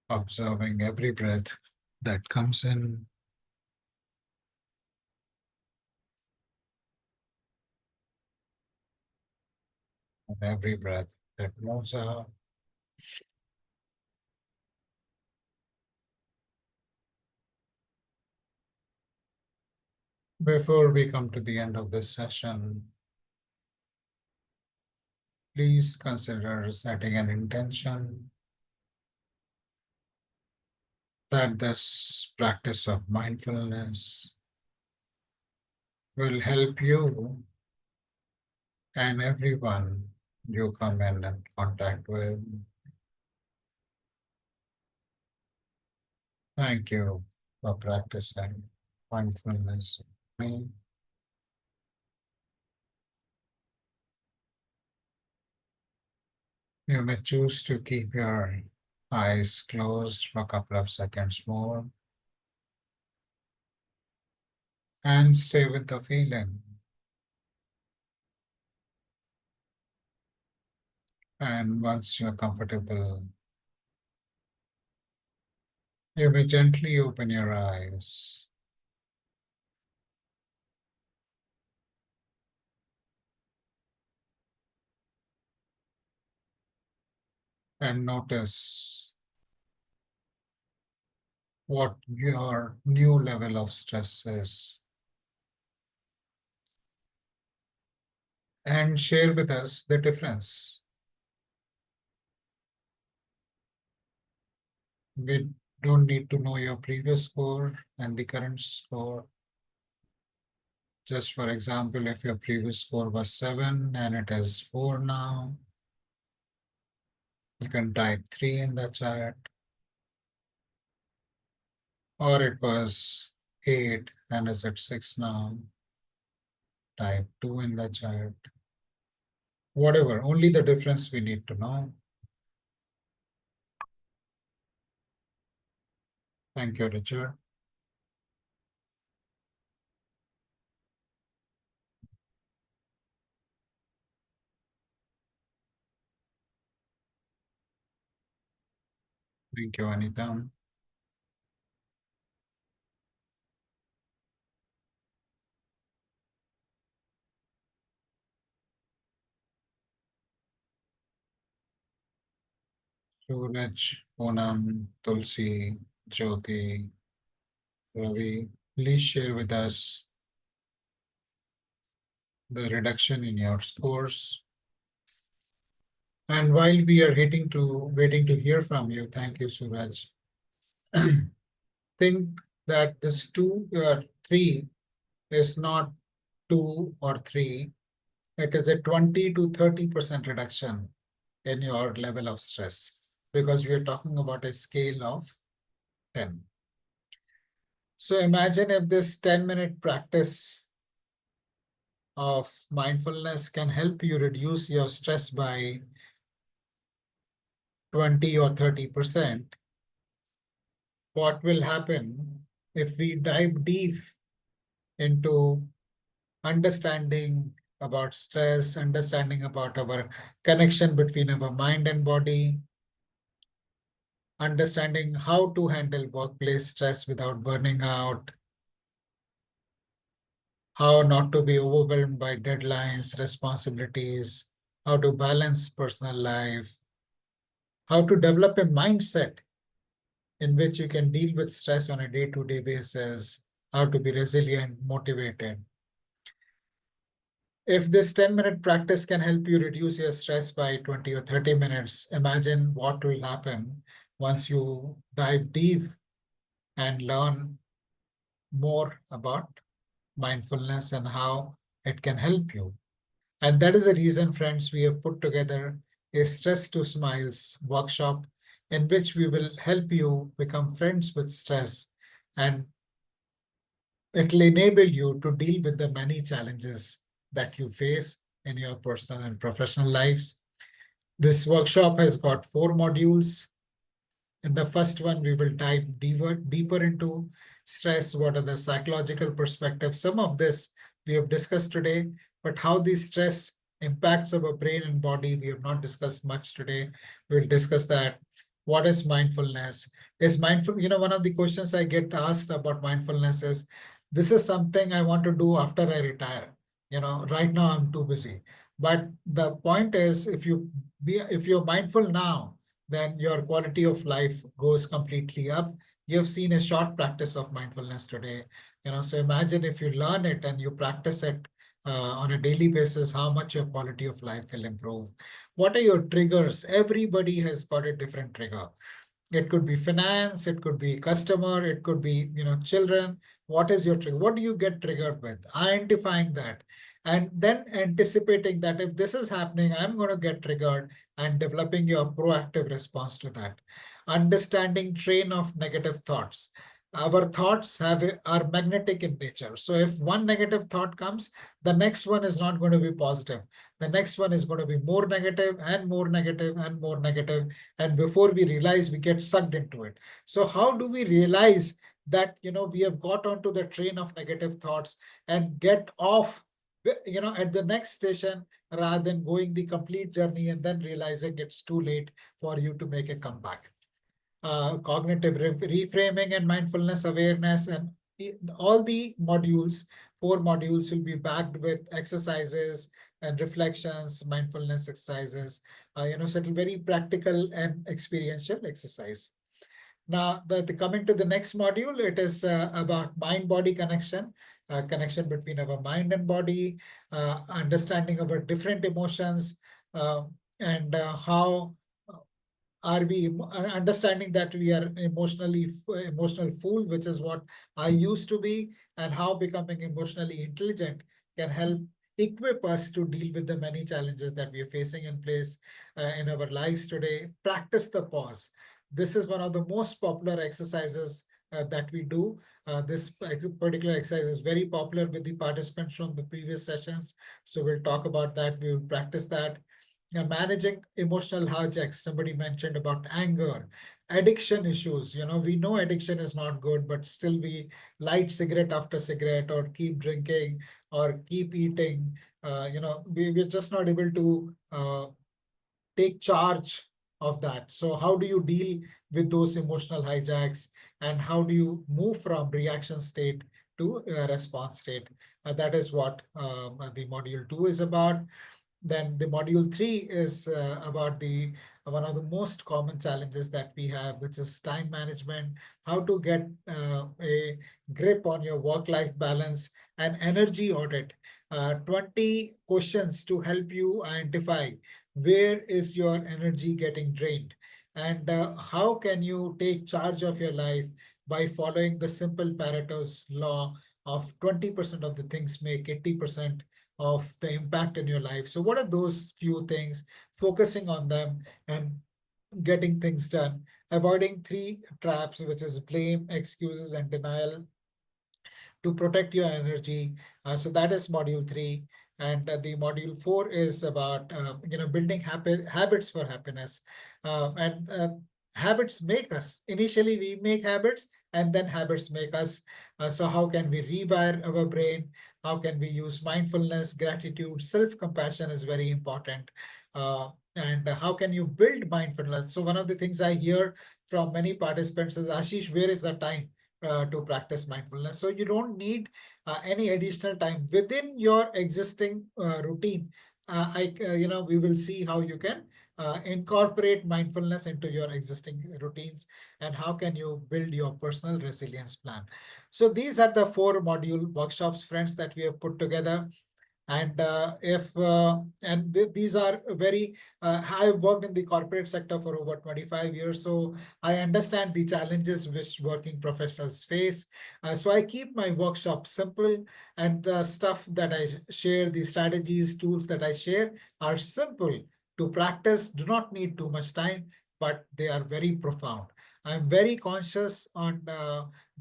observing every breath that comes in and every breath that moves out. Before we come to the end of this session, please consider setting an intention that this practice of mindfulness will help you and everyone you come in contact with. Thank you for practicing mindfulness. You may choose to keep your eyes closed for a couple of seconds more and stay with the feeling. And once you're comfortable, you may gently open your eyes and notice what your new level of stress is. and share with us the difference. We don't need to know your previous score and the current score. Just for example, if your previous score was 7 and it is 4 now, you can type 3 in the chat. Or it was 8 and is at 6 now, type 2 in the chat. Whatever, only the difference we need to know. Thank you, Richard. Thank you, Anita. Suraj, Poonam, Tulsi, Jyoti, Ravi, please share with us the reduction in your scores. And while we are waiting to hear from you, thank you, Suraj. Think that this 3 is not 2 or 3. It is a 20 to 30% reduction in your level of stress because we are talking about a scale of 10. So imagine if this 10-minute practice of mindfulness can help you reduce your stress by 20 or 30%. What will happen if we dive deep into understanding about stress, understanding about our connection between our mind and body, understanding how to handle workplace stress without burning out, how not to be overwhelmed by deadlines, responsibilities, how to balance personal life, how to develop a mindset in which you can deal with stress on a day-to-day basis, how to be resilient, motivated. If this 10-minute practice can help you reduce your stress by 20 or 30 minutes, imagine what will happen once you dive deep and learn more about mindfulness and how it can help you. And that is the reason, friends, we have put together a Stress to Smiles workshop in which we will help you become friends with stress, and it will enable you to deal with the many challenges that you face in your personal and professional lives. This workshop has got 4 modules. In the first one, we will dive deeper into stress. What are the psychological perspectives? Some of this we have discussed today, but how the stress impacts our brain and body, we have not discussed much today. We'll discuss that. What is mindfulness? Is mindful, one of the questions I get asked about mindfulness is, this is something I want to do after I retire. Right now I'm too busy. But the point is, if you're mindful now, then your quality of life goes completely up. You have seen a short practice of mindfulness today. So imagine if you learn it and you practice it on a daily basis, how much your quality of life will improve. What are your triggers? Everybody has got a different trigger. It could be finance, it could be customer, it could be, children. What is your trigger? What do you get triggered with? Identifying that and then anticipating that if this is happening, I'm going to get triggered, and developing your proactive response to that. Understanding train of negative thoughts. Our thoughts are magnetic in nature. So if one negative thought comes, the next one is not going to be positive. The next one is going to be more negative and more negative and more negative, and before we realize, we get sucked into it. So how do we realize that we have got onto the train of negative thoughts and get off at the next station, rather than going the complete journey and then realizing it's too late for you to make a comeback? Cognitive reframing and mindfulness awareness, and all the 4 modules will be backed with exercises and reflections, mindfulness exercises. So it'll very practical and experiential exercise. Now, coming to the next module, it is about mind-body connection. connection between our mind and body, understanding our different emotions, uh, and how are we understanding that we are emotional fool, which is what I used to be, and how becoming emotionally intelligent can help equip us to deal with the many challenges that we are facing in place in our lives today. Practice the pause. This is one of the most popular exercises that we do. This particular exercise is very popular with the participants from the previous sessions. So we'll talk about that. We will practice that. Managing emotional hijacks. Somebody mentioned about anger, addiction issues. We know addiction is not good, but still we light cigarette after cigarette, or keep drinking, or keep eating. We're just not able to take charge of that. So how do you deal with those emotional hijacks, and how do you move from reaction state to response state? That is what the module 2 is about. Then the module 3 is about the one of the most common challenges that we have, which is time management, how to get a grip on your work-life balance and energy audit. 20 questions to help you identify where is your energy getting drained, and how can you take charge of your life by following the simple Pareto's law of 20% of the things make 80% of the impact in your life. So, what are those few things? Focusing on them and getting things done. Avoiding three traps, which is blame, excuses, and denial, to protect your energy. So that is module 3. And the module 4 is about building habits for happiness. And habits make us. Initially, we make habits, and then habits make us. So how can we rewire our brain? How can we use mindfulness, gratitude, self-compassion is very important. And how can you build mindfulness? So one of the things I hear from many participants is, Ashish, where is the time to practice mindfulness? So you don't need any additional time within your existing routine. We will see how you can incorporate mindfulness into your existing routines, and how can you build your personal resilience plan. So these are the 4 module workshops, friends, that we have put together. And if and these are very I've worked in the corporate sector for over 25 years, so I understand the challenges which working professionals face. So I keep my workshop simple, and the stuff that I share, the strategies, tools that I share, are simple to practice, do not need too much time, but they are very profound. I'm very conscious on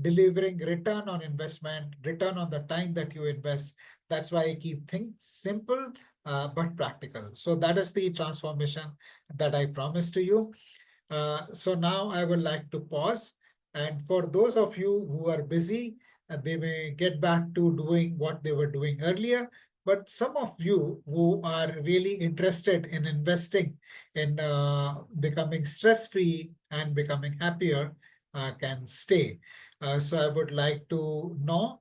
delivering return on investment, return on the time that you invest. That's why I keep things simple but practical. So that is the transformation that I promised to you. So now I would like to pause. And for those of you who are busy, they may get back to doing what they were doing earlier. But some of you who are really interested in investing in becoming stress-free and becoming happier can stay. So I would like to know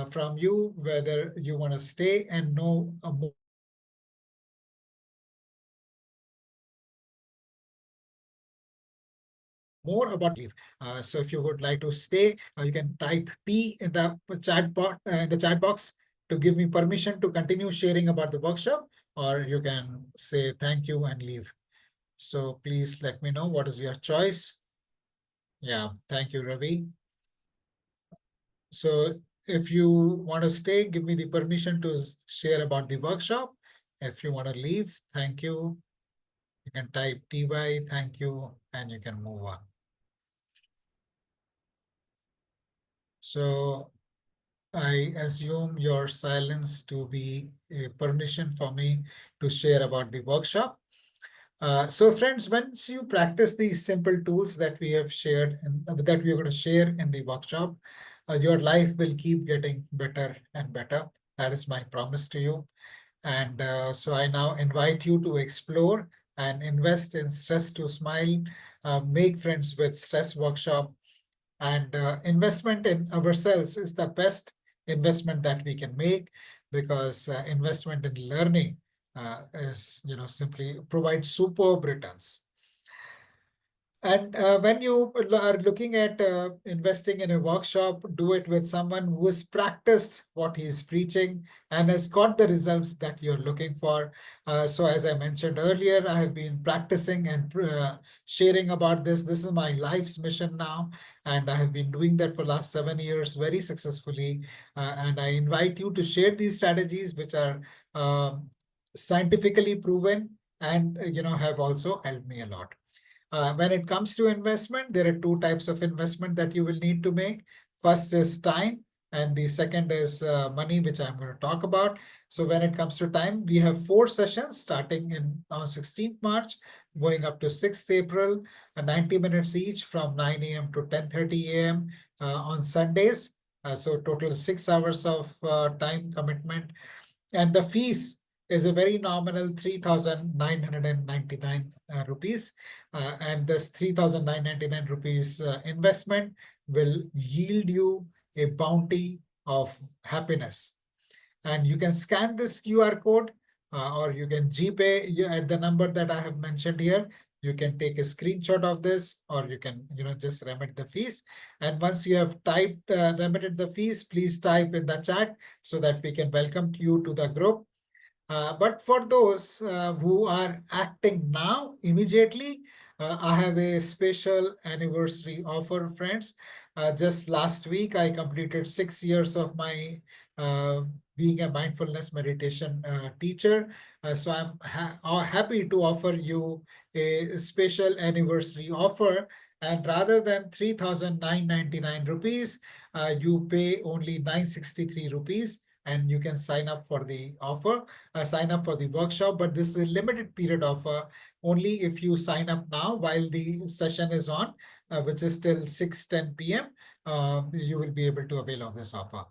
from you whether you want to stay and know more about the workshop, or you want to leave. So if you would like to stay, you can type P in the chat box to give me permission to continue sharing about the workshop, or you can say thank you and leave. So please let me know what is your choice. Yeah, thank you, Ravi. So if you want to stay, give me the permission to share about the workshop. If you want to leave, thank you. You can type TY, thank you, and you can move on. So I assume your silence to be a permission for me to share about the workshop. So friends, once you practice these simple tools that we have shared and that we are going to share in the workshop, your life will keep getting better and better. That is my promise to you. And so I now invite you to explore and invest in Stress to Smile, Make Friends with Stress workshop. And investment in ourselves is the best investment that we can make, because investment in learning is, simply provides superb returns. And when you are looking at investing in a workshop, do it with someone who has practiced what he is preaching and has got the results that you're looking for. So, as I mentioned earlier, I have been practicing and sharing about this. This is my life's mission now, and I have been doing that for last 7 years very successfully. And I invite you to share these strategies, which are scientifically proven and have also helped me a lot. When it comes to investment, there are two types of investment that you will need to make. First is time, and the second is money, which I'm going to talk about. So when it comes to time, we have 4 sessions starting in on 16th March, going up to 6th April, 90 minutes each from 9 a.m. to 10:30 a.m. On Sundays. So total 6 hours of time commitment, and the fees is a very nominal 3,999 rupees. And this 3,999 rupees investment will yield you a bounty of happiness. And you can scan this QR code, or you can GPay at the number that I have mentioned here. You can take a screenshot of this, or you can just remit the fees. And once you have typed remitted the fees, please type in the chat so that we can welcome you to the group. But for those who are acting now immediately, I have a special anniversary offer, friends. Just last week, I completed 6 years of my uh, being a mindfulness meditation teacher. So I'm happy to offer you a special anniversary offer. And rather than 3,999 rupees, you pay only 963 rupees, and you can sign up for the offer, sign up for the workshop. But this is a limited period offer. Only if you sign up now while the session is on, which is till 6:10 p.m., you will be able to avail of this offer.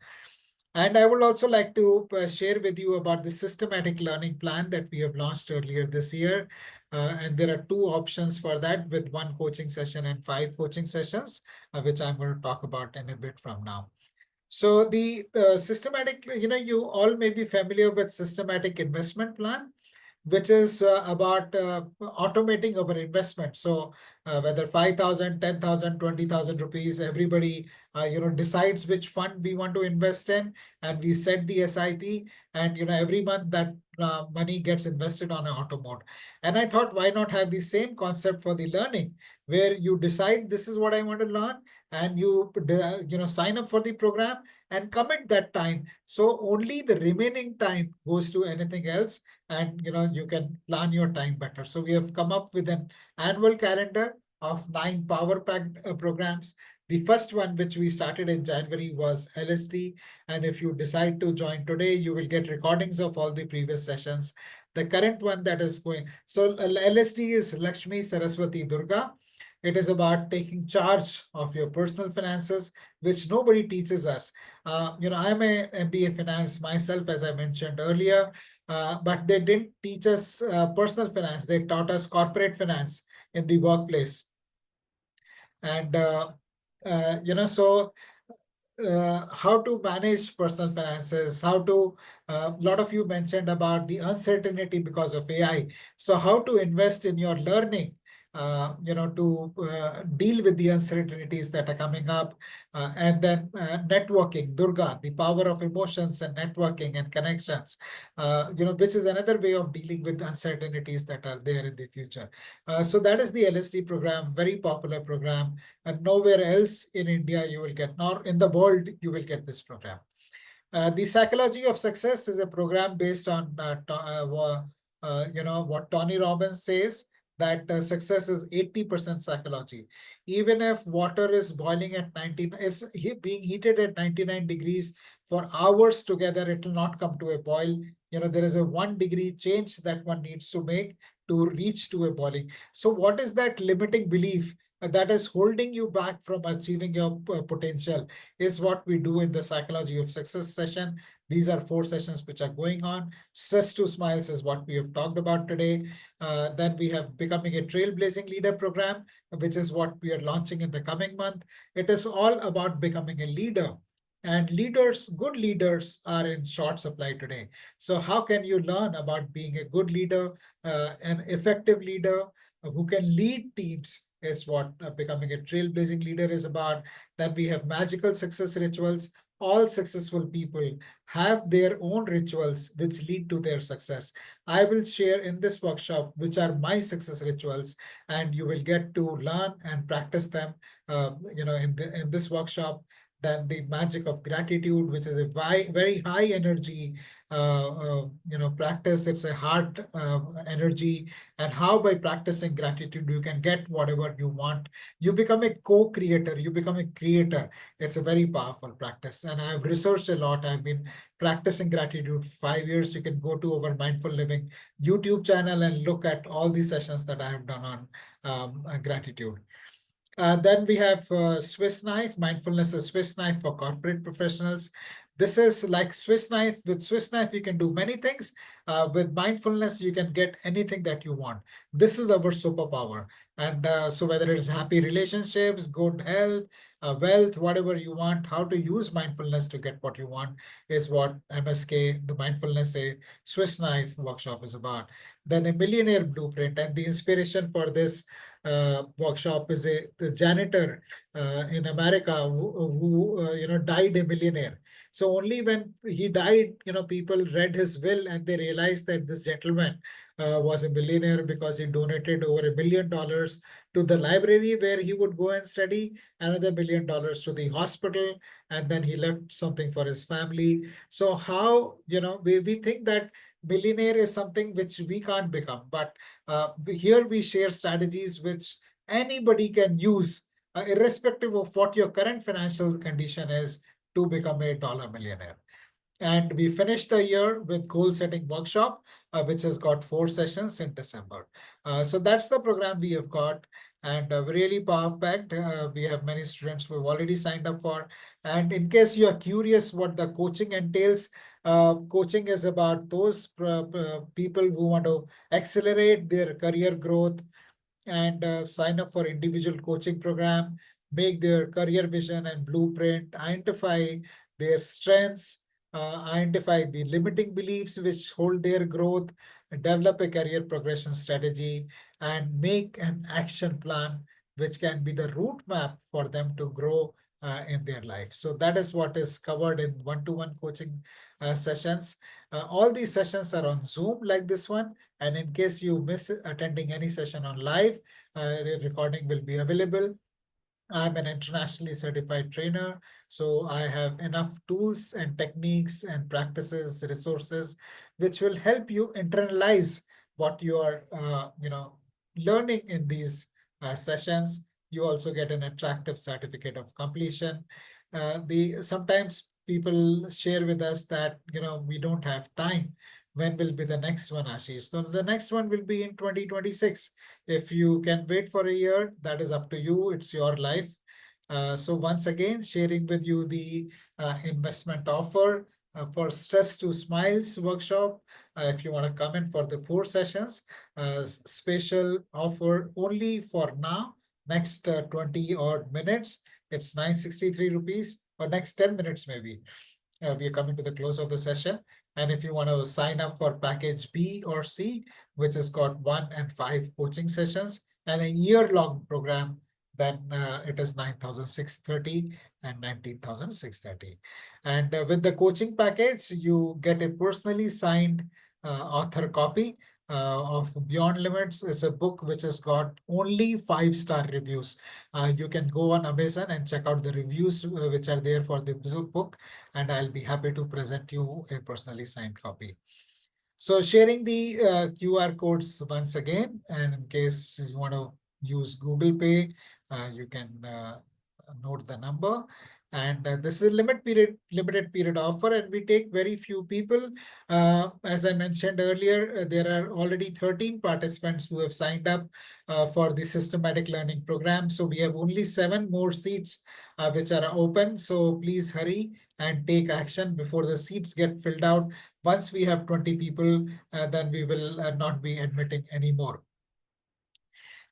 And I would also like to share with you about the systematic learning plan that we have launched earlier this year. And there are two options for that, with one coaching session and 5 coaching sessions, which I'm going to talk about in a bit from now. So the systematic, you all may be familiar with systematic investment plan, which is about automating our investment. So whether 5,000, 10,000, 20,000 rupees, everybody decides which fund we want to invest in, and we set the SIP, and every month that money gets invested on an auto mode. And I thought, why not have the same concept for the learning, where you decide this is what I want to learn, and you sign up for the program and commit that time. So only the remaining time goes to anything else, and you can plan your time better. So we have come up with an annual calendar of 9 power packed programs. The first one, which we started in January, was LSD. And if you decide to join today, you will get recordings of all the previous sessions. The current one that is going, so LSD is Lakshmi Saraswati Durga. It is about taking charge of your personal finances, which nobody teaches us. I'm a MBA finance myself, as I mentioned earlier, but they didn't teach us personal finance. They taught us corporate finance in the workplace. And so how to manage personal finances, how to, a lot of you mentioned about the uncertainty because of AI. So how to invest in your learning, to deal with the uncertainties that are coming up. And then networking, Durga, the power of emotions and networking and connections, which is another way of dealing with uncertainties that are there in the future. So that is the LSD program, very popular program, and nowhere else in India you will get, nor in the world you will get this program. The Psychology of Success is a program based on what Tony Robbins says, that success is 80% psychology. Even if water is boiling at 19, it's being heated at 99 degrees for hours together, it will not come to a boil. There is a 1 degree change that one needs to make to reach to a boiling. So what is that limiting belief that is holding you back from achieving your potential, is what we do in the Psychology of Success session. These are 4 sessions which are going on. Stress to Smiles is what we have talked about today. Then we have Becoming a Trailblazing Leader program, which is what we are launching in the coming month. It is all about becoming a leader. And leaders, good leaders, are in short supply today. So how can you learn about being a good leader, an effective leader who can lead teams is what becoming a trailblazing leader is about. Then we have magical success rituals. All successful people have their own rituals which lead to their success. I will share in this workshop which are my success rituals, and you will get to learn and practice them. In this workshop. Then the magic of gratitude, which is a very high energy, practice. It's a heart energy, and how by practicing gratitude you can get whatever you want. You become a co-creator. You become a creator. It's a very powerful practice, and I've researched a lot. I've been practicing gratitude 5 years. You can go to our Mindful Living YouTube channel and look at all the sessions that I have done on gratitude. Then we have Swiss knife. Mindfulness is Swiss knife for corporate professionals. This is like Swiss knife. With Swiss knife, you can do many things. With mindfulness, you can get anything that you want. This is our superpower. And so whether it's happy relationships, good health, wealth, whatever you want, how to use mindfulness to get what you want is what MSK, the Mindfulness a Swiss knife workshop is about. Then a millionaire blueprint. And the inspiration for this workshop is the janitor in America who died a millionaire. So only when he died, people read his will and they realized that this gentleman was a millionaire because he donated over $1 million to the library where he would go and study, another $1 million to the hospital, and then he left something for his family. So how, we think that millionaire is something which we can't become, but here we share strategies which anybody can use, irrespective of what your current financial condition is, to become a dollar millionaire. And we finished the year with goal setting workshop, which has got 4 sessions in December. So that's the program we have got, and really power packed. We have many students who have already signed up for. And in case you are curious what the coaching entails, coaching is about those people who want to accelerate their career growth and sign up for individual coaching program, make their career vision and blueprint, identify their strengths, identify the limiting beliefs which hold their growth, develop a career progression strategy, and make an action plan which can be the route map for them to grow in their life. So that is what is covered in one-to-one coaching sessions. All these sessions are on Zoom like this one. And in case you miss attending any session on live, recording will be available. I'm an internationally certified trainer, so I have enough tools and techniques and practices, resources, which will help you internalize what you are, learning in these sessions. You also get an attractive certificate of completion. The sometimes people share with us that we don't have time. When will be the next one, Ashish? So the next one will be in 2026. If you can wait for a year, that is up to you. It's your life. So once again, sharing with you the investment offer for Stress to Smiles workshop. If you want to come in for the 4 sessions, special offer only for now, next 20 odd minutes. It's 963 rupees, or next 10 minutes maybe. We are coming to the close of the session. And if you want to sign up for package B or C, which has got 1 and 5 coaching sessions and a year-long program, then it is 9,630 and 19,630. And with the coaching package, you get a personally signed author copy of Beyond Limits. It's a book which has got only 5-star reviews. You can go on Amazon and check out the reviews which are there for the book, and I'll be happy to present you a personally signed copy. So sharing the QR codes once again, and in case you want to use Google Pay, you can note the number. And this is a limited period offer, and we take very few people. As I mentioned earlier, there are already 13 participants who have signed up for the systematic learning program. So we have only 7 more seats which are open. So please hurry and take action before the seats get filled out. Once we have 20 people, then we will not be admitting anymore.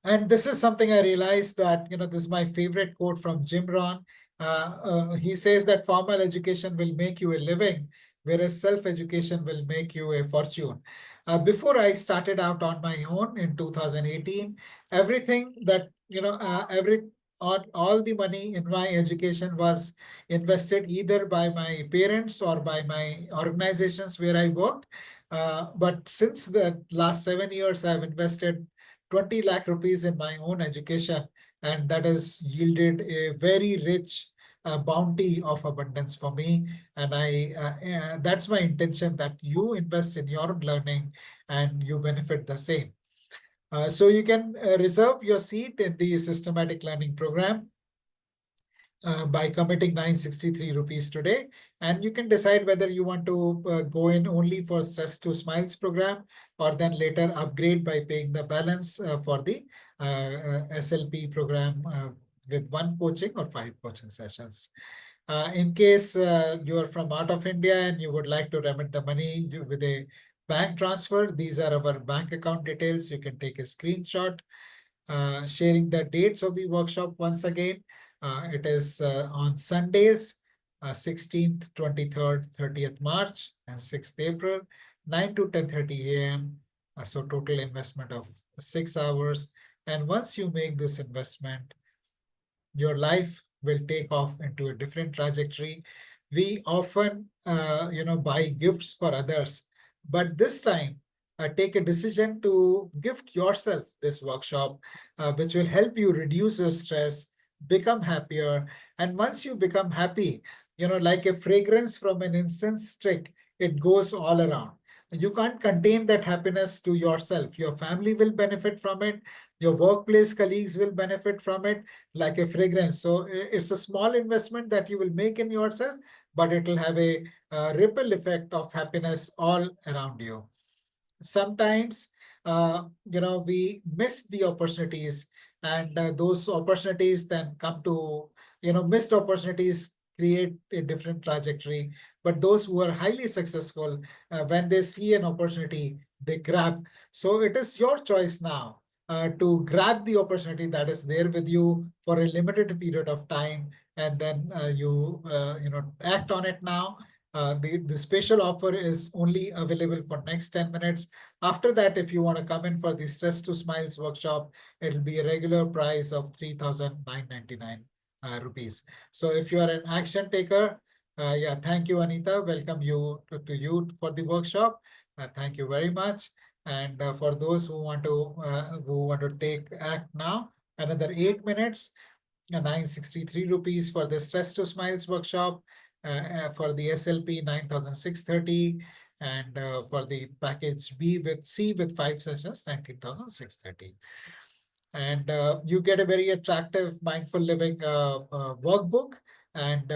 And this is something I realized that, this is my favorite quote from Jim Rohn. He says that formal education will make you a living, whereas self-education will make you a fortune. Before I started out on my own in 2018, everything that all the money in my education was invested either by my parents or by my organizations where I worked. But since the last 7 years, I've invested 20 lakh rupees in my own education, and that has yielded a very rich bounty of abundance for me. And that's my intention, that you invest in your learning and you benefit the same. So you can reserve your seat in the systematic learning program by committing 963 rupees today. And you can decide whether you want to go in only for Stress to Smiles program, or then later upgrade by paying the balance for the SLP program with one coaching or five coaching sessions. In case you are from out of India and you would like to remit the money with a bank transfer, these are our bank account details. You can take a screenshot, sharing the dates of the workshop once again. It is on Sundays, 16th, 23rd, 30th March, and 6th April, 9 to 10:30 a.m. So total investment of 6 hours. And once you make this investment, your life will take off into a different trajectory. We often, buy gifts for others, but this time, take a decision to gift yourself this workshop, which will help you reduce your stress, become happier. And once you become happy, like a fragrance from an incense stick, it goes all around. You can't contain that happiness to yourself. Your family will benefit from it. Your workplace colleagues will benefit from it like a fragrance. So it's a small investment that you will make in yourself, but it will have a ripple effect of happiness all around you. Sometimes we miss the opportunities, and those opportunities then come to, missed opportunities create a different trajectory. But those who are highly successful, when they see an opportunity, they grab. So it is your choice now to grab the opportunity that is there with you for a limited period of time, and then you act on it now. The special offer is only available for next 10 minutes. After that, if you want to come in for the Stress to Smiles workshop, it'll be a regular price of 3,999 rupees. So if you are an action taker, yeah, thank you, Anita. Welcome you for the workshop. Thank you very much. And for those who want to take act now, another 8 minutes, 963 rupees for the Stress to Smiles workshop, for the SLP 9,630, and for the package B with C with 5 sessions, 19,630. And you get a very attractive mindful living workbook. And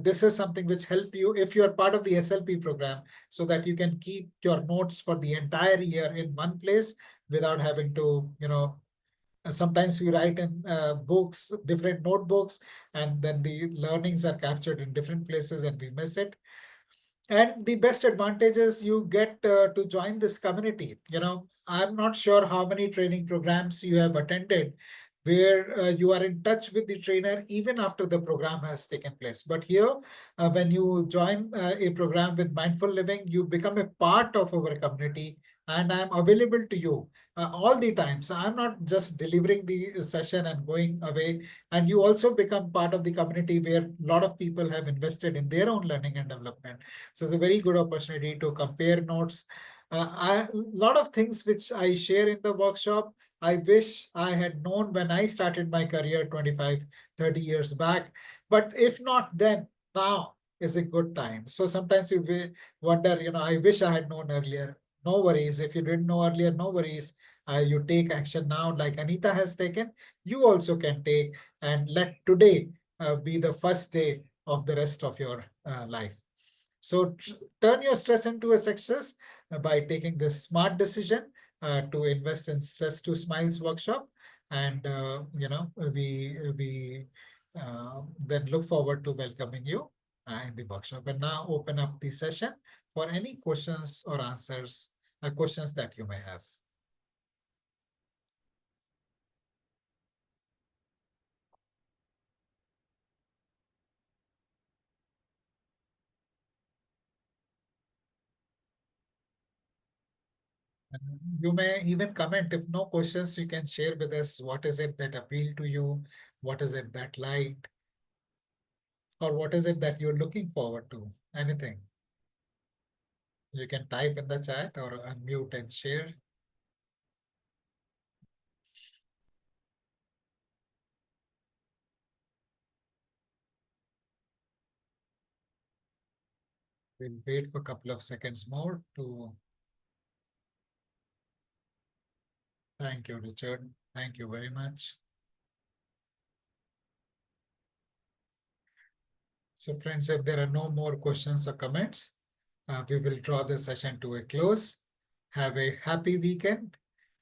this is something which help you if you are part of the SLP program, so that you can keep your notes for the entire year in one place without having to, sometimes we write in books, different notebooks, and then the learnings are captured in different places and we miss it. And the best advantage is you get to join this community. I'm not sure how many training programs you have attended where you are in touch with the trainer even after the program has taken place. But here, when you join a program with Mindful Living, you become a part of our community, and I'm available to you all the time. So I'm not just delivering the session and going away. And you also become part of the community where a lot of people have invested in their own learning and development. So it's a very good opportunity to compare notes. A lot of things which I share in the workshop, I wish I had known when I started my career 25, 30 years back. But if not then, now is a good time. So sometimes you wonder, I wish I had known earlier. No worries. If you didn't know earlier, no worries. You take action now, like Anita has taken. You also can take, and let today be the first day of the rest of your life. So turn your stress into a success by taking this smart decision to invest in Stress to Smiles workshop. And we then look forward to welcoming you in the workshop. And now open up the session for any questions or answers, questions that you may have. You may even comment. If no questions, you can share with us what is it that appealed to you, what is it that liked, or what is it that you're looking forward to. Anything. You can type in the chat or unmute and share. We'll wait for a couple of seconds more to thank you, Richard. Thank you very much. So, friends, if there are no more questions or comments, we will draw the session to a close. Have a happy weekend.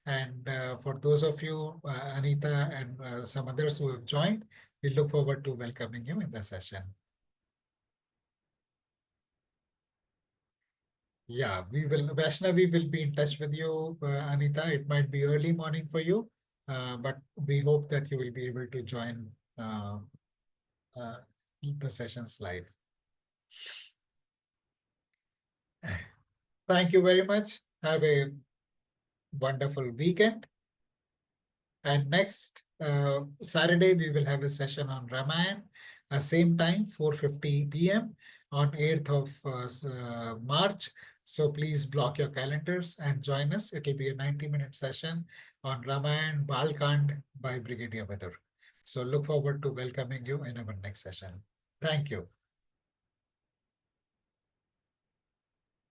And for those of you, Anita and some others who have joined, we look forward to welcoming you in the session. Yeah, we will, Vaishnavi will be in touch with you, Anita. It might be early morning for you, but we hope that you will be able to join uh, the sessions live. Thank you very much. Have a wonderful weekend. And next Saturday, we will have a session on Ramayana, same time, 4:50 p.m. on 8th of March. So please block your calendars and join us. It will be a 90-minute session on Ramayana Balkand by Brigadier Vidur. So look forward to welcoming you in our next session. Thank you.